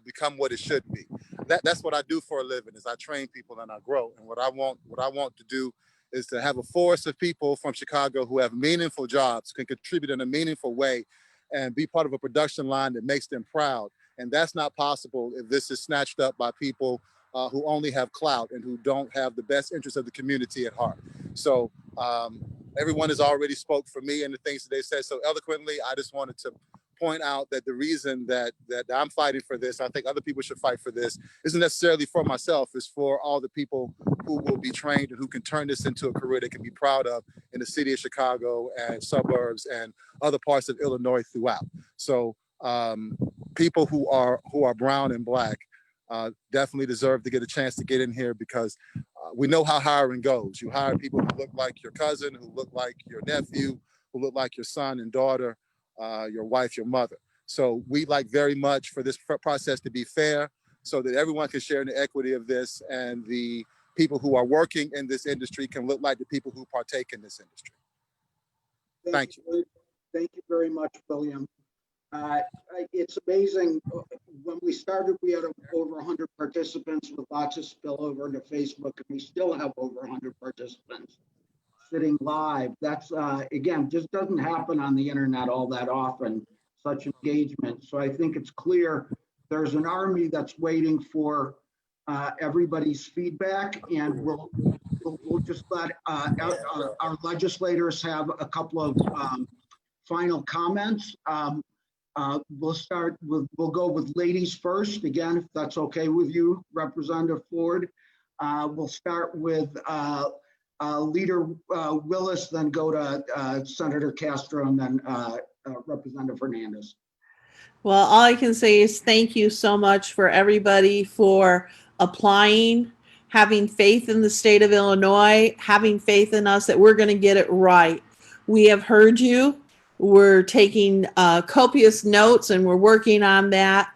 become what it should be. That's what I do for a living, is I train people and I grow. And what I want to do is to have a force of people from Chicago who have meaningful jobs, can contribute in a meaningful way, and be part of a production line that makes them proud. And that's not possible if this is snatched up by people who only have clout and who don't have the best interest of the community at heart. So everyone has already spoke for me and the things that they said so eloquently. I just wanted to point out that the reason that I'm fighting for this, I think other people should fight for this, isn't necessarily for myself, it's for all the people who will be trained and who can turn this into a career they can be proud of in the city of Chicago and suburbs and other parts of Illinois throughout. So people who are brown and Black definitely deserve to get a chance to get in here, because we know how hiring goes. You hire people who look like your cousin, who look like your nephew, who look like your son and daughter, your wife, your mother. So we like very much for this process to be fair, so that everyone can share in the equity of this, and the people who are working in this industry can look like the people who partake in this industry. Thank you. Thank you very much, William. It's amazing. When we started, we had over 100 participants with lots of spillover into Facebook, and we still have over 100 participants sitting live. That's, again, just doesn't happen on the internet all that often. such engagement. So I think it's clear there's an army that's waiting for everybody's feedback, and we'll just let our legislators have a couple of final comments. We'll go with ladies first, again, if that's okay with you, Representative Ford. We'll start with Leader Willis, then go to Senator Castro, and then Representative Hernandez. Well, all I can say is thank you so much for everybody for applying, having faith in the state of Illinois, having faith in us that we're going to get it right. We have heard you. We're taking copious notes and we're working on that.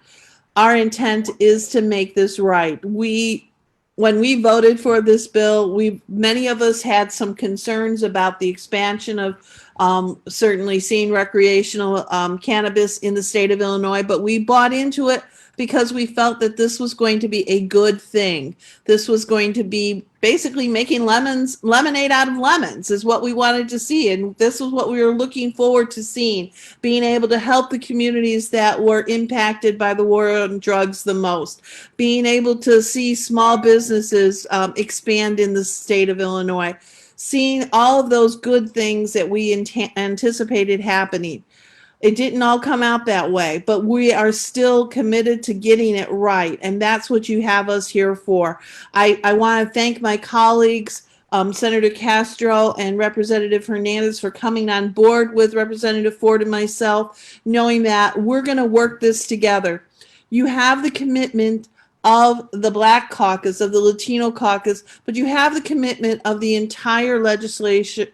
Our intent is to make this right. When we voted for this bill, many of us had some concerns about the expansion of certainly seeing recreational cannabis in the state of Illinois, but we bought into it because we felt that this was going to be a good thing. This was going to be basically making lemonade out of lemons is what we wanted to see. And this was what we were looking forward to seeing, being able to help the communities that were impacted by the war on drugs the most, being able to see small businesses expand in the state of Illinois, seeing all of those good things that we anticipated happening. It didn't all come out that way, but we are still committed to getting it right. And that's what you have us here for. I want to thank my colleagues, Senator Castro and Representative Hernandez, for coming on board with Representative Ford and myself, knowing that we're going to work this together. You have the commitment of the Black Caucus, of the Latino Caucus, but you have the commitment of the entire legislature,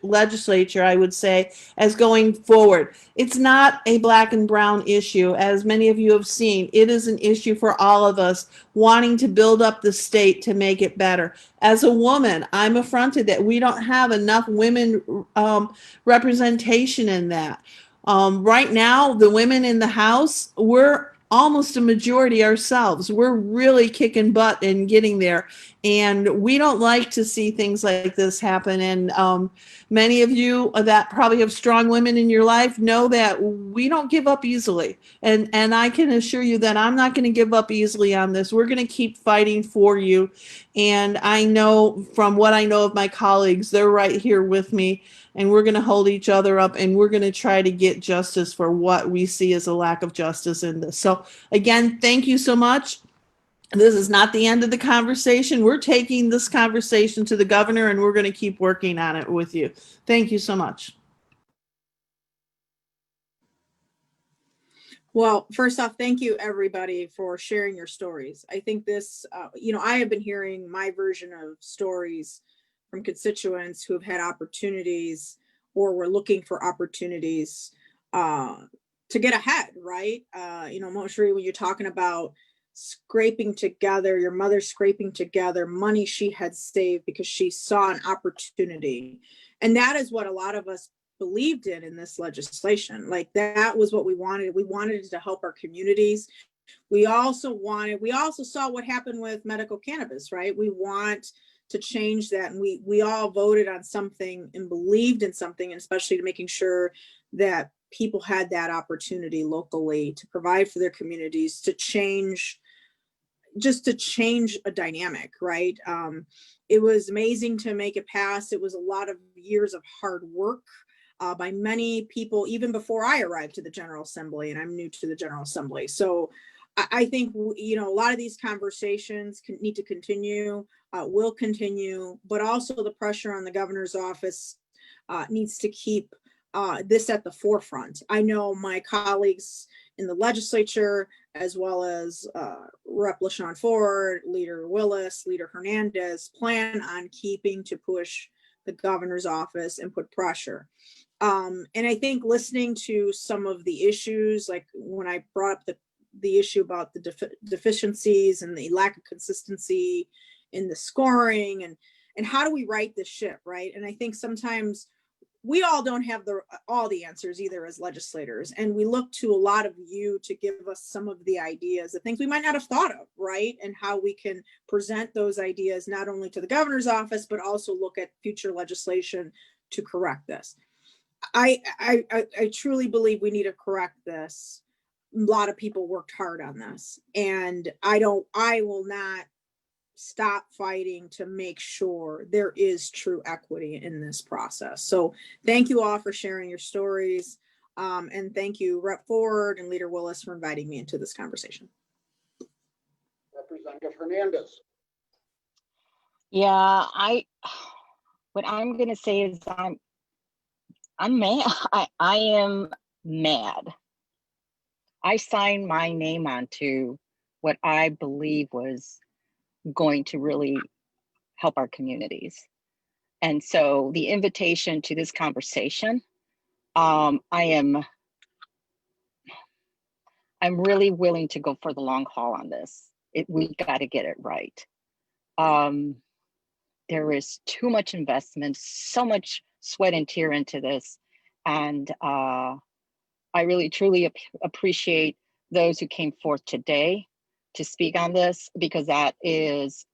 I would say, as going forward. It's not a black and brown issue, as many of you have seen. It is an issue for all of us wanting to build up the state to make it better. As a woman, I'm affronted that we don't have enough women representation in that. Right now, the women in the House, we're almost a majority ourselves. We're really kicking butt and getting there. And we don't like to see things like this happen. And many of you that probably have strong women in your life know that we don't give up easily. And I can assure you that I'm not going to give up easily on this. We're going to keep fighting for you. And I know from what I know of my colleagues, they're right here with me. And we're going to hold each other up, and we're going to try to get justice for what we see as a lack of justice in this. So again, thank you so much. This is not the end of the conversation. We're taking this conversation to the governor, and we're going to keep working on it with you. Thank you so much. Well, first off, thank you everybody for sharing your stories. I think this, I have been hearing my version of stories from constituents who have had opportunities or were looking for opportunities to get ahead, right? Mostly when you're talking about scraping together, your mother scraping together money she had saved because she saw an opportunity. And that is what a lot of us believed in this legislation. Like, that was what we wanted. We wanted to help our communities. We also saw what happened with medical cannabis, right? We want to change that. And we all voted on something and believed in something, and especially to making sure that people had that opportunity locally to provide for their communities, to change a dynamic, right? It was amazing to make it pass. It was a lot of years of hard work by many people, even before I arrived to the General Assembly, and I'm new to the General Assembly. So I think, a lot of these conversations need to continue, will continue, but also the pressure on the governor's office needs to keep this at the forefront. I know my colleagues in the legislature, as well as Rep. Shawn Ford, Leader Willis, Leader Hernandez, plan on keeping to push the governor's office and put pressure. And I think listening to some of the issues, like when I brought up the issue about the deficiencies and the lack of consistency in the scoring, and how do we right this ship, right? And I think sometimes we all don't have all the answers either as legislators, and we look to a lot of you to give us some of the ideas, the things we might not have thought of, right? And how we can present those ideas not only to the governor's office, but also look at future legislation to correct this. I truly believe we need to correct this. A lot of people worked hard on this, and I will not stop fighting to make sure there is true equity in this process. So thank you all for sharing your stories. And thank you, Rep. Ford and Leader Willis, for inviting me into this conversation. Representative Hernandez. Yeah, what I'm gonna say is I'm mad. I am mad. I signed my name onto what I believe was going to really help our communities. And so the invitation to this conversation, I'm really willing to go for the long haul on this. We got to get it right. There is too much investment, so much sweat and tear into this. And I really, truly appreciate those who came forth today to speak on this, because that is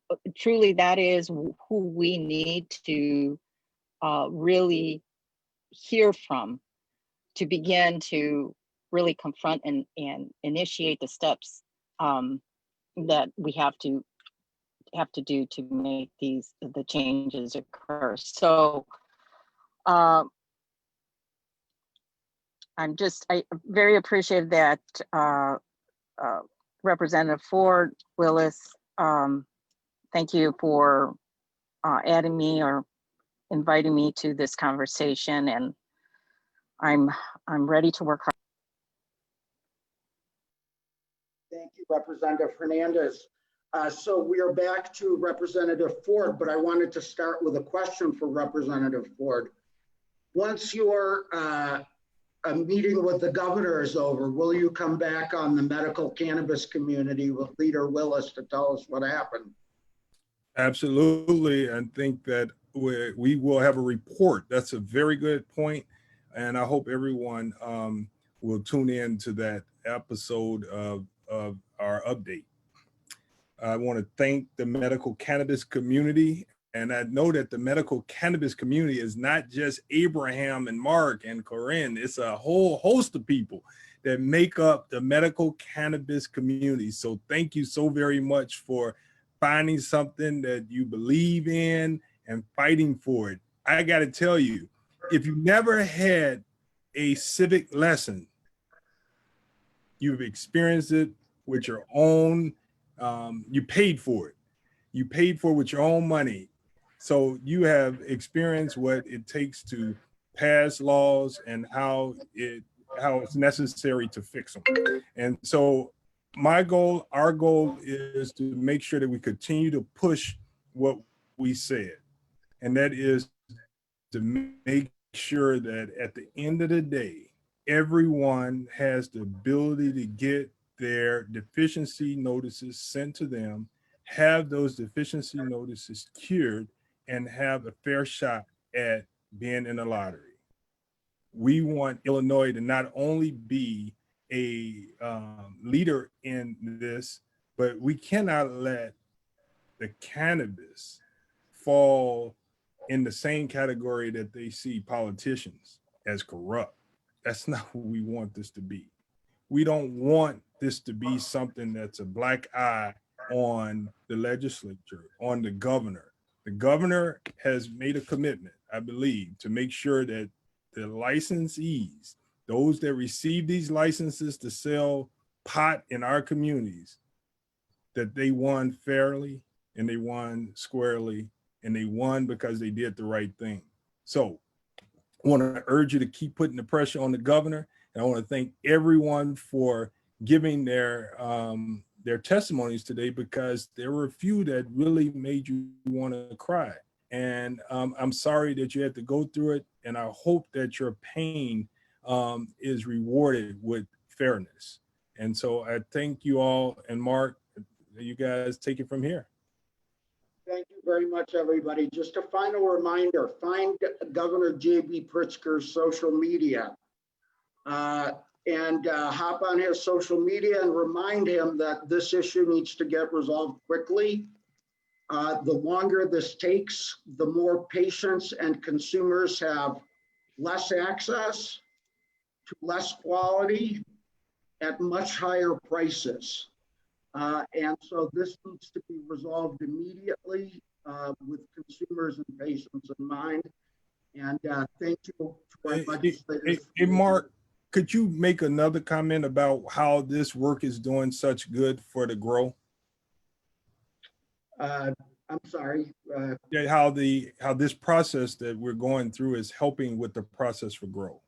who we need to really hear from to begin to really confront and initiate the steps that we have to do to make the changes occur. So I'm very appreciative that Representative Ford, Willis, thank you for adding me or inviting me to this conversation, and I'm ready to work hard. Thank you, Representative Hernandez. So we are back to Representative Ford, but I wanted to start with a question for Representative Ford. Once your a meeting with the governor is over, will you come back on the medical cannabis community with Leader Willis to tell us what happened? Absolutely. I think that we will have a report. That's a very good point. And I hope everyone will tune in to that episode of our update. I want to thank the medical cannabis community. And I know that the medical cannabis community is not just Abraham and Mark and Corinne. It's a whole host of people that make up the medical cannabis community. So thank you so very much for finding something that you believe in and fighting for it. I got to tell you, if you never had a civic lesson, you've experienced it with your own, you paid for it. You paid for it with your own money. So you have experienced what it takes to pass laws and how it's necessary to fix them. And so our goal is to make sure that we continue to push what we said. And that is to make sure that at the end of the day, everyone has the ability to get their deficiency notices sent to them, have those deficiency notices cured, and have a fair shot at being in the lottery. We want Illinois to not only be a leader in this, but we cannot let the cannabis fall in the same category that they see politicians as corrupt. That's not what we want this to be. We don't want this to be something that's a black eye on the legislature, on the governor. The governor has made a commitment, I believe, to make sure that the licensees, those that receive these licenses to sell pot in our communities, that they won fairly and they won squarely and they won because they did the right thing. So I want to urge you to keep putting the pressure on the governor. And I want to thank everyone for giving their testimonies today, because there were a few that really made you want to cry. And I'm sorry that you had to go through it. And I hope that your pain is rewarded with fairness. And so I thank you all. And Mark, you guys take it from here. Thank you very much, everybody. Just a final reminder, find Governor J.B. Pritzker's social media and hop on his social media and remind him that this issue needs to get resolved quickly. The longer this takes, the more patients and consumers have less access to less quality at much higher prices. And so this needs to be resolved immediately with consumers and patients in mind. And thank you to our legislators. Hey, Mark, could you make another comment about how this work is doing such good for the grow? I'm sorry. Yeah, how this process that we're going through is helping with the process for grow.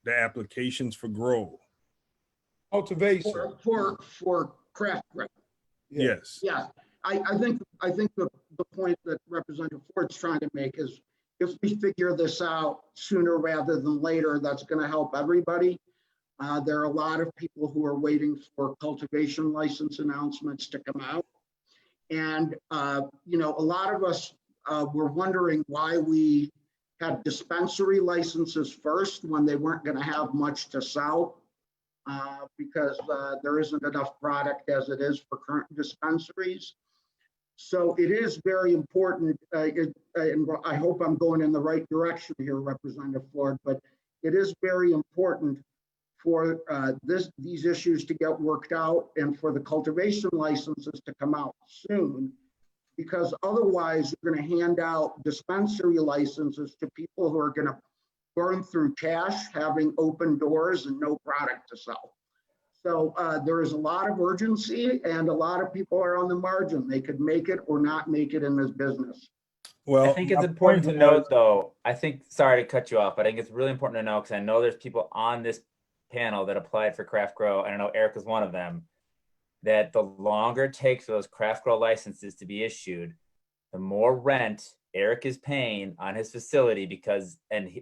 The applications for grow. Cultivation. For craft grow. Yes. Yeah, I think the point that Representative Ford's trying to make is if we figure this out sooner rather than later, that's going to help everybody. There are a lot of people who are waiting for cultivation license announcements to come out. And, you know, a lot of us were wondering why we had dispensary licenses first when they weren't going to have much to sell because there isn't enough product as it is for current dispensaries. So it is very important, and I hope I'm going in the right direction here, Representative Ford, but it is very important for these issues to get worked out and for the cultivation licenses to come out soon, because otherwise you're going to hand out dispensary licenses to people who are going to burn through cash, having open doors and no product to sell. So there is a lot of urgency and a lot of people are on the margin. They could make it or not make it in this business. Well, I think it's important to note though, sorry to cut you off, but I think it's really important to know because I know there's people on this panel that applied for craft grow, and I know Eric is one of them, that the longer it takes for those craft grow licenses to be issued, the more rent Eric is paying on his facility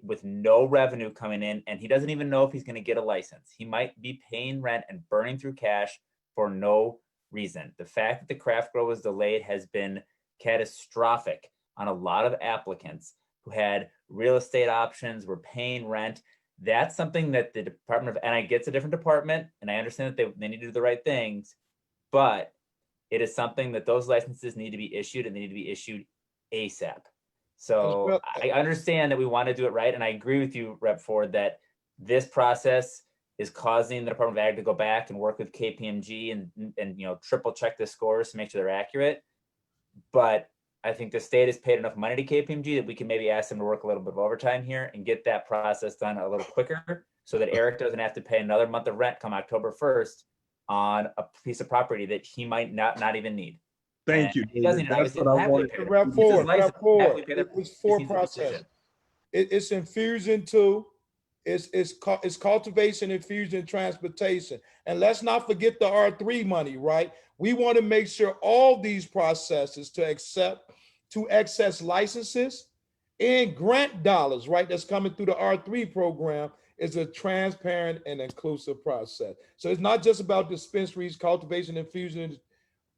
with no revenue coming in, and he doesn't even know if he's going to get a license. He might be paying rent and burning through cash for no reason. The fact that the craft grow was delayed has been catastrophic on a lot of applicants who had real estate options, were paying rent. That's something that the Department of, and I get it's a different department, and I understand that they need to do the right things, but it is something that those licenses need to be issued, and they need to be issued ASAP. So I understand that we want to do it right, and I agree with you, Rep. Ford, that this process is causing the Department of Ag to go back and work with KPMG and you know, triple check the scores to make sure they're accurate. But I think the state has paid enough money to KPMG that we can maybe ask them to work a little bit of overtime here and get that process done a little quicker so that Eric doesn't have to pay another month of rent come October 1st on a piece of property that he might not even need. Thank you. He doesn't. That's what I wanted. Rep. Ford, it's for process. It's infusion too. It's cultivation, infusion, transportation. And let's not forget the R3 money, right? We want to make sure all these processes to access licenses and grant dollars, right, that's coming through the R3 program is a transparent and inclusive process. So it's not just about dispensaries, cultivation, infusion,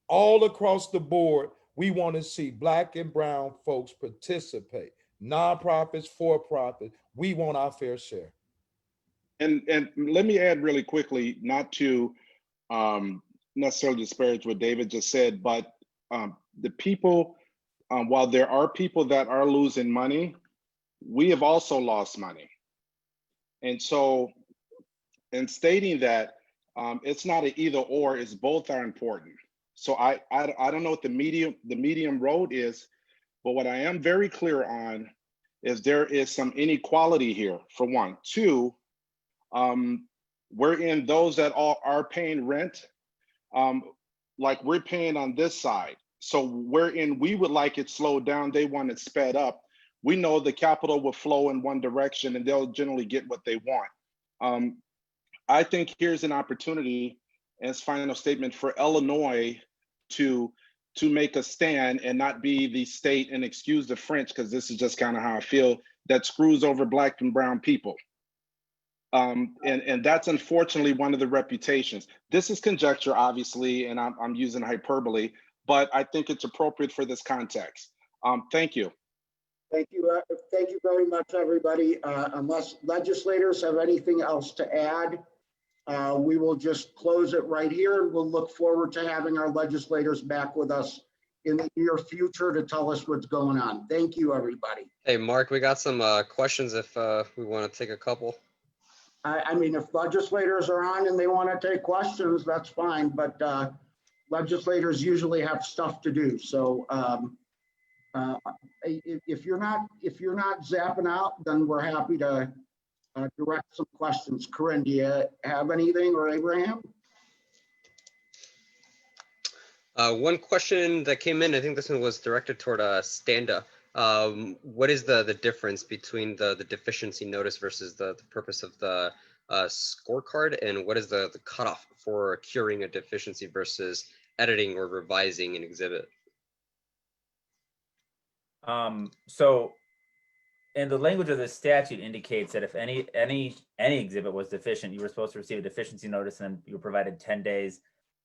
all across the board. We want to see Black and brown folks participate, nonprofits, for-profit. We want our fair share. And let me add really quickly, not to necessarily disparage what David just said, but the people, while there are people that are losing money, we have also lost money. And so in stating that, it's not an either or, it's both are important. So I don't know what the medium road is, but what I am very clear on is there is some inequality here, for one. Two, we're in those that are paying rent, like we're paying on this side. So we would like it slowed down, they want it sped up. We know the capital will flow in one direction and they'll generally get what they want. I think here's an opportunity, as final statement, for Illinois to make a stand and not be the state, and excuse the French, because this is just kind of how I feel, that screws over Black and brown people. And that's unfortunately one of the reputations. This is conjecture, obviously, and I'm using hyperbole, but I think it's appropriate for this context. Thank you. Thank you very much, everybody. Unless legislators have anything else to add, we will just close it right here, and we'll look forward to having our legislators back with us in the near future to tell us what's going on. Thank you, everybody. Hey, Mark, we got some questions if we want to take a couple. I mean, if legislators are on and they want to take questions, that's fine, but legislators usually have stuff to do. So if you're not zapping out, then we're happy to direct some questions. Corinne, do you have anything, or Abraham? One question that came in, I think this one was directed toward Standa. What is the difference between the deficiency notice versus the purpose of the scorecard, and what is the cutoff for curing a deficiency versus editing or revising an exhibit? So in the language of the statute indicates that if any exhibit was deficient, you were supposed to receive a deficiency notice and you were provided 10 days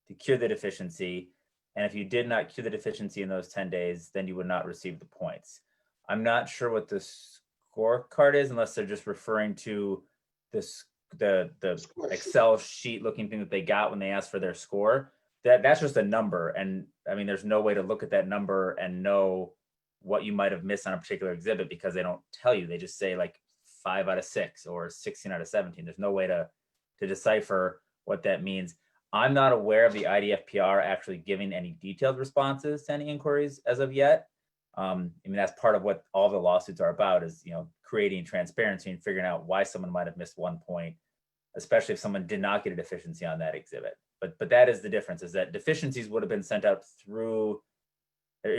to cure the deficiency. And if you did not cure the deficiency in those 10 days, then you would not receive the points. I'm not sure what the scorecard is, unless they're just referring to this the Excel sheet looking thing that they got when they asked for their score. That's just a number. And I mean, there's no way to look at that number and know what you might have missed on a particular exhibit, because they don't tell you. They just say like 5 out of 6 or 16 out of 17. There's no way to decipher what that means. I'm not aware of the IDFPR actually giving any detailed responses to any inquiries as of yet. I mean, that's part of what all the lawsuits are about, is, you know, creating transparency and figuring out why someone might have missed 1 point, especially if someone did not get a deficiency on that exhibit. But that is the difference, is that deficiencies would have been sent out through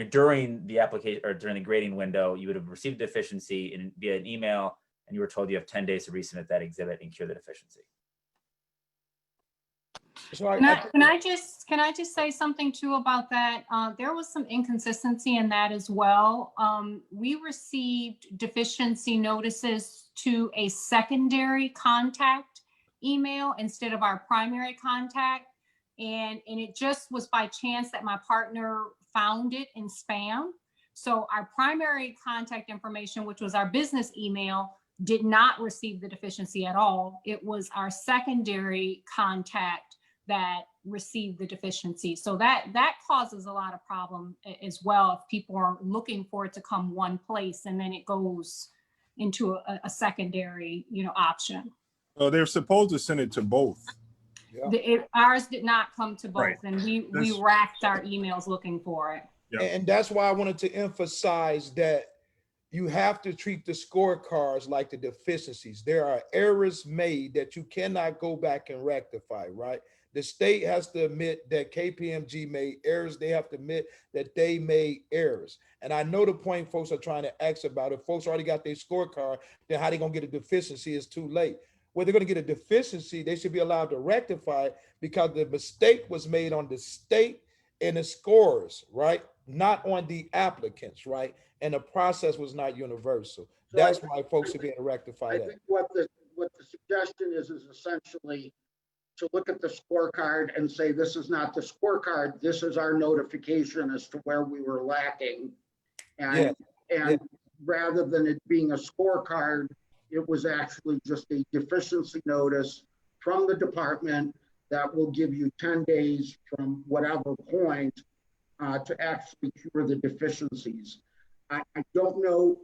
during the application or during the grading window. You would have received a deficiency via an email, and you were told you have 10 days to resubmit that exhibit and cure the deficiency. Can I just say something too about that? There was some inconsistency in that as well. We received deficiency notices to a secondary contact email instead of our primary contact. And it just was by chance that my partner found it in spam. So our primary contact information, which was our business email, did not receive the deficiency at all. It was our secondary contact that received the deficiency. So that causes a lot of problem as well, if people are looking for it to come one place and then it goes into a secondary, option. So they're supposed to send it to both. Yeah. Ours did not come to both, right. And we racked our emails looking for it. Yeah. And that's why I wanted to emphasize that you have to treat the scorecards like the deficiencies. There are errors made that you cannot go back and rectify, right? The state has to admit that KPMG made errors. They have to admit that they made errors. And I know the point folks are trying to ask about. If folks already got their scorecard, then how they gonna get a deficiency is too late. When they're gonna get a deficiency, they should be allowed to rectify it, because the mistake was made on the state and the scorers, right? Not on the applicants, right? And the process was not universal. So that's why folks are being rectified. I think what the suggestion is essentially to look at the scorecard and say, this is not the scorecard, this is our notification as to where we were lacking. And rather than it being a scorecard, it was actually just a deficiency notice from the department that will give you 10 days from whatever point to actually cure the deficiencies. I don't know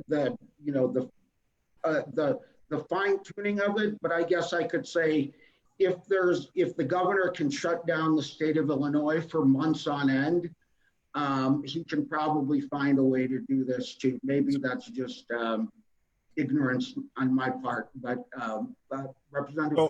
the fine tuning of it, but I guess I could say, if the governor can shut down the state of Illinois for months on end, he can probably find a way to do this too. Maybe that's just ignorance on my part, but Representative.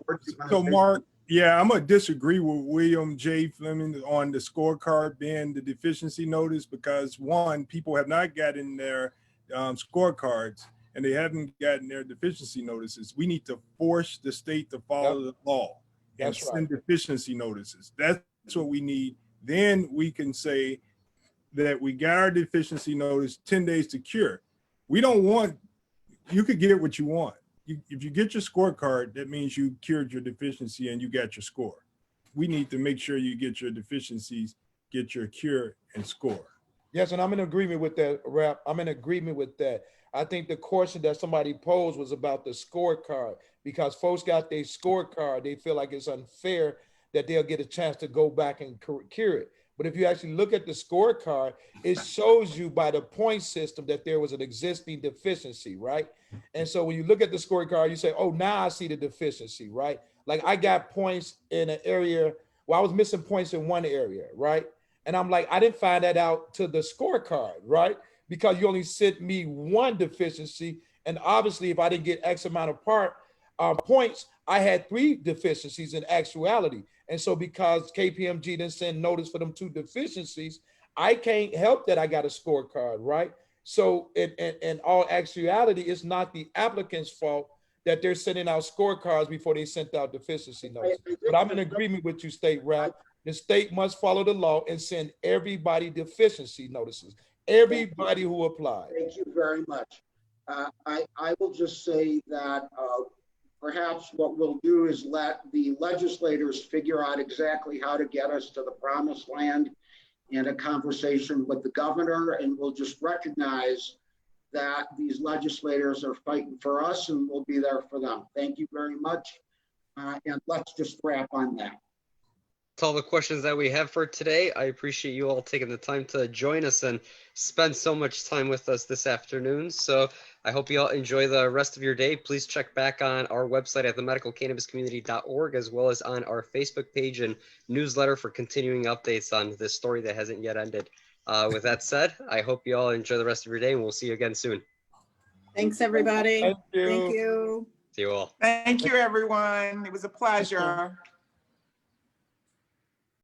So Mark, yeah, I'm gonna disagree with William J. Fleming on the scorecard being the deficiency notice, because one, people have not gotten their scorecards and they haven't gotten their deficiency notices. We need to force the state to follow the law and send deficiency notices. That's what we need. Then we can say that we got our deficiency notice, 10 days to cure. We don't want, you could get what you want. If you get your scorecard, that means you cured your deficiency and you got your score. We need to make sure you get your deficiencies, get your cure and score. Yes, and I'm in agreement with that, Rep. I'm in agreement with that. I think the question that somebody posed was about the scorecard, because folks got their scorecard. They feel like it's unfair that they'll get a chance to go back and cure it. But if you actually look at the scorecard, it shows you by the point system that there was an existing deficiency, right? And so when you look at the scorecard, you say, oh, now I see the deficiency, right? Like I got points in an area, well, I was missing points in one area, right? And I'm like, I didn't find that out to the scorecard, right? Because you only sent me one deficiency. And obviously, if I didn't get X amount of points, I had 3 deficiencies in actuality. And so because KPMG didn't send notice for them 2 deficiencies, I can't help that I got a scorecard, right? So in all actuality, it's not the applicant's fault that they're sending out scorecards before they sent out deficiency notices. But I'm in agreement with you, State Rep. The state must follow the law and send everybody deficiency notices, everybody who applied. Thank you very much. I will just say that perhaps what we'll do is let the legislators figure out exactly how to get us to the promised land in a conversation with the governor, and we'll just recognize that these legislators are fighting for us and we'll be there for them. Thank you very much. And let's just wrap on that. That's all the questions that we have for today. I appreciate you all taking the time to join us and spend so much time with us this afternoon. So I hope you all enjoy the rest of your day. Please check back on our website at themedicalcannabiscommunity.org, as well as on our Facebook page and newsletter for continuing updates on this story that hasn't yet ended. With that said, I hope you all enjoy the rest of your day, and we'll see you again soon. Thanks, everybody. Thank you. Thank you. See you all. Thank you, everyone. It was a pleasure.